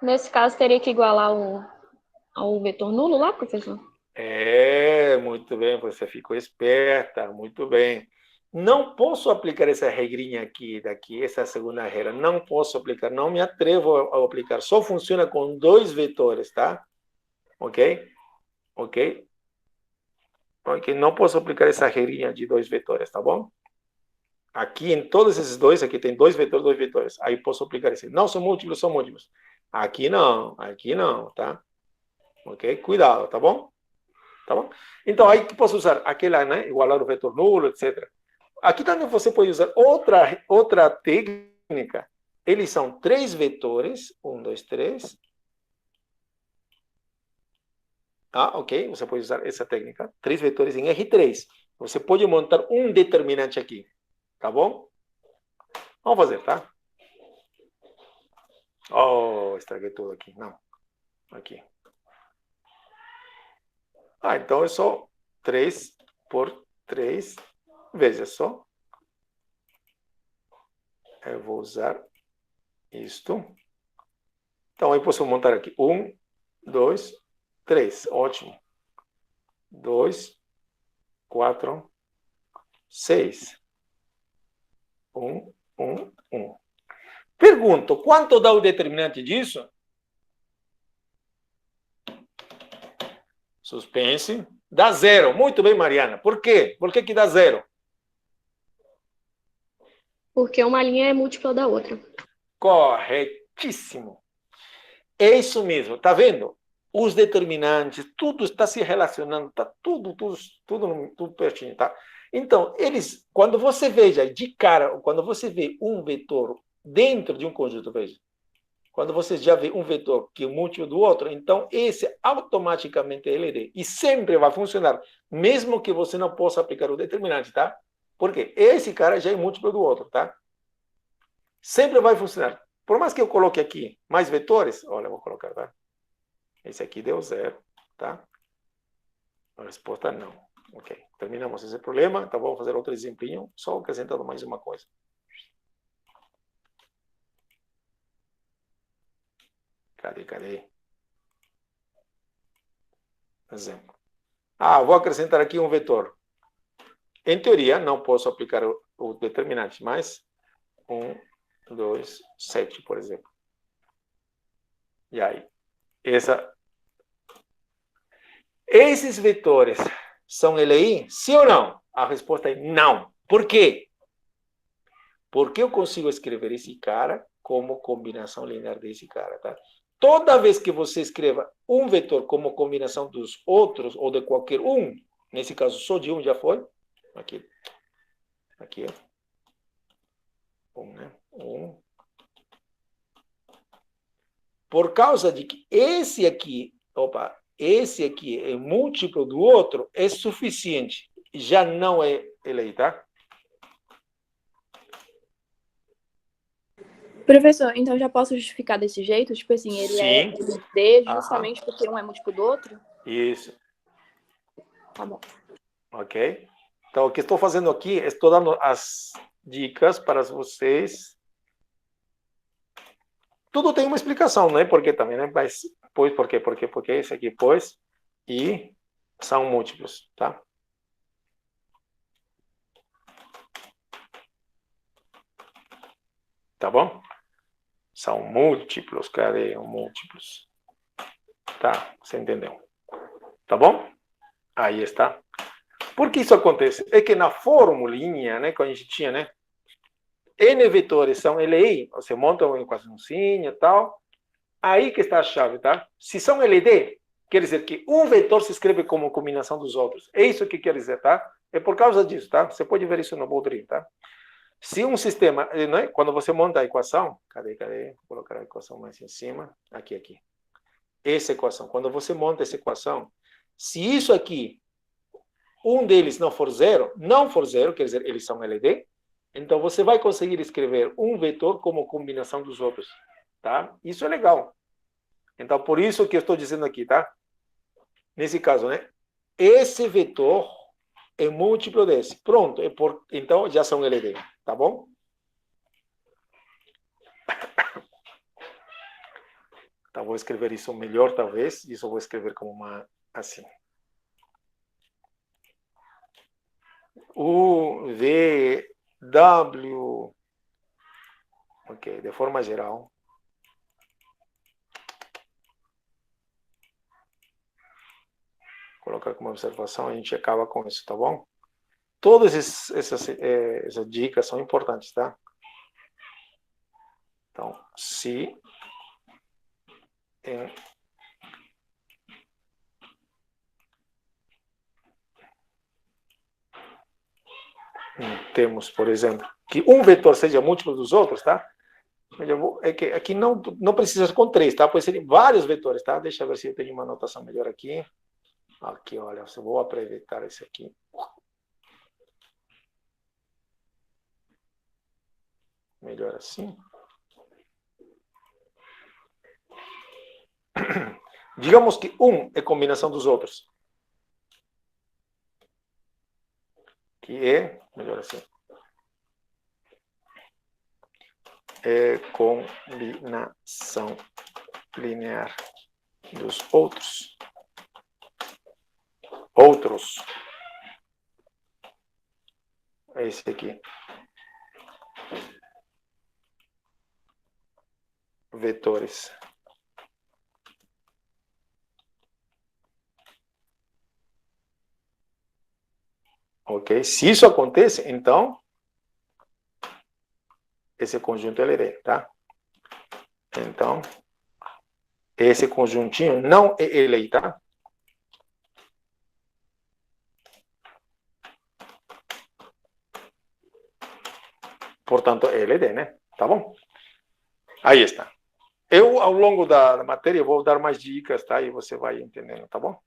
Nesse caso, teria que igualar ao vetor nulo lá, professor? Muito bem, você ficou esperta, muito bem. Não posso aplicar essa regrinha aqui, daqui, essa segunda regra. Não posso aplicar, não me atrevo a aplicar. Só funciona com dois vetores, tá? Ok? Ok? Ok, não posso aplicar essa regrinha de dois vetores, tá bom? Aqui em todos esses dois, aqui tem dois vetores. Aí posso aplicar esse. Não são múltiplos, são múltiplos. Aqui não, tá? Ok? Cuidado, tá bom? Tá bom? Então, aí que posso usar aquela, né? Igualar o vetor nulo, etc. Aqui também você pode usar outra técnica. Eles são três vetores. 1, 2, 3. Ah, ok. Você pode usar essa técnica. Três vetores em R3. Você pode montar um determinante aqui. Tá bom? Vamos fazer, tá? Oh, estraguei tudo aqui. Não. Aqui. Então é só 3 por 3. Veja só. Eu vou usar isto. Então, eu posso montar aqui 1, 2, 3. Ótimo. 2, 4, 6. 1, 1, 1. Pergunto, quanto dá o determinante disso? Suspense. Dá 0. Muito bem, Mariana. Por quê? Por que dá 0? Porque uma linha é múltipla da outra. Corretíssimo. É isso mesmo. Tá vendo? Os determinantes, tudo está se relacionando, tá tudo pertinho, tá? Então, quando você veja de cara, quando você vê um vetor dentro de um conjunto, veja, quando você já vê um vetor que é múltiplo do outro, então esse automaticamente é LD. E sempre vai funcionar, mesmo que você não possa aplicar o determinante, tá? Porque esse cara já é múltiplo do outro, tá? Sempre vai funcionar. Por mais que eu coloque aqui mais vetores, olha, eu vou colocar, tá? Esse aqui deu 0, tá? A resposta não. Ok, terminamos esse problema. Então vamos fazer outro exemplinho, só acrescentando mais uma coisa. Cadê? Exemplo. Vou acrescentar aqui um vetor. Em teoria, não posso aplicar o determinante, mas 1, 2, 7, por exemplo. E aí? Esses vetores são LI? Sim ou não? A resposta é não. Por quê? Porque eu consigo escrever esse cara como combinação linear desse cara, tá? Toda vez que você escreva um vetor como combinação dos outros, ou de qualquer um, nesse caso só de um já foi, aqui, né? Por causa de que esse aqui é múltiplo do outro, é suficiente. Já não é ele, tá? Professor, então já posso justificar desse jeito? Tipo assim, ele é D justamente porque um é múltiplo do outro? Isso. Tá bom. Ok? Então, o que estou fazendo aqui, estou dando as dicas para vocês. Tudo tem uma explicação, né? Porque também, né? Mas, pois, por quê? Porque esse aqui, pois, e são múltiplos, tá? Tá bom? São múltiplos, cadê? Múltiplos. Tá? Você entendeu? Tá bom? Aí está. Por que isso acontece? É que na formulinha, né, que a gente tinha, né? N vetores são LI, você monta uma equaçãozinha e tal. Aí que está a chave, tá? Se são LD, quer dizer que um vetor se escreve como combinação dos outros. É isso que quer dizer, tá? É por causa disso, tá? Você pode ver isso no Boudry, tá? Se um sistema, né, quando você monta a equação, cadê? Vou colocar a equação mais em cima. Aqui. Essa equação. Quando você monta essa equação, se isso aqui, um deles não for zero, quer dizer, eles são LD, então você vai conseguir escrever um vetor como combinação dos outros, tá? Isso é legal. Então, por isso que eu estou dizendo aqui, tá? Nesse caso, né? Esse vetor é múltiplo desse. Pronto. Então, já são LD. Tá bom? Então, vou escrever isso melhor, talvez. Isso eu vou escrever como uma assim. U, V, W. Ok, de forma geral. Colocar como observação, a gente acaba com isso, tá bom? Todas essas dicas são importantes, tá? Então, se temos, por exemplo, que um vetor seja múltiplo dos outros, tá? É que aqui não precisa ser com 3, tá? Pode ser vários vetores, tá? Deixa eu ver se eu tenho uma anotação melhor aqui. Aqui, olha, eu vou aproveitar esse aqui. Melhor assim. Digamos que um é combinação dos outros. Que é, melhor assim. É combinação linear dos outros. Esse aqui. vetores. Ok? Se isso acontece, então, esse conjunto é LD, tá? Então, esse conjuntinho não é LI, tá? Portanto, é LD, né? Tá bom? Aí está. Eu, ao longo da matéria, vou dar mais dicas, tá? E você vai entendendo, tá bom?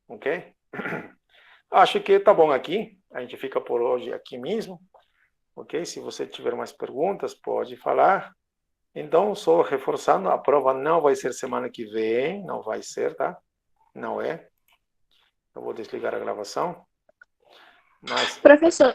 Ok? Acho que tá bom aqui. A gente fica por hoje aqui mesmo. Ok? Se você tiver mais perguntas, pode falar. Então, só reforçando, a prova não vai ser semana que vem. Não vai ser, tá? Não é. Eu vou desligar a gravação. Mas Professor,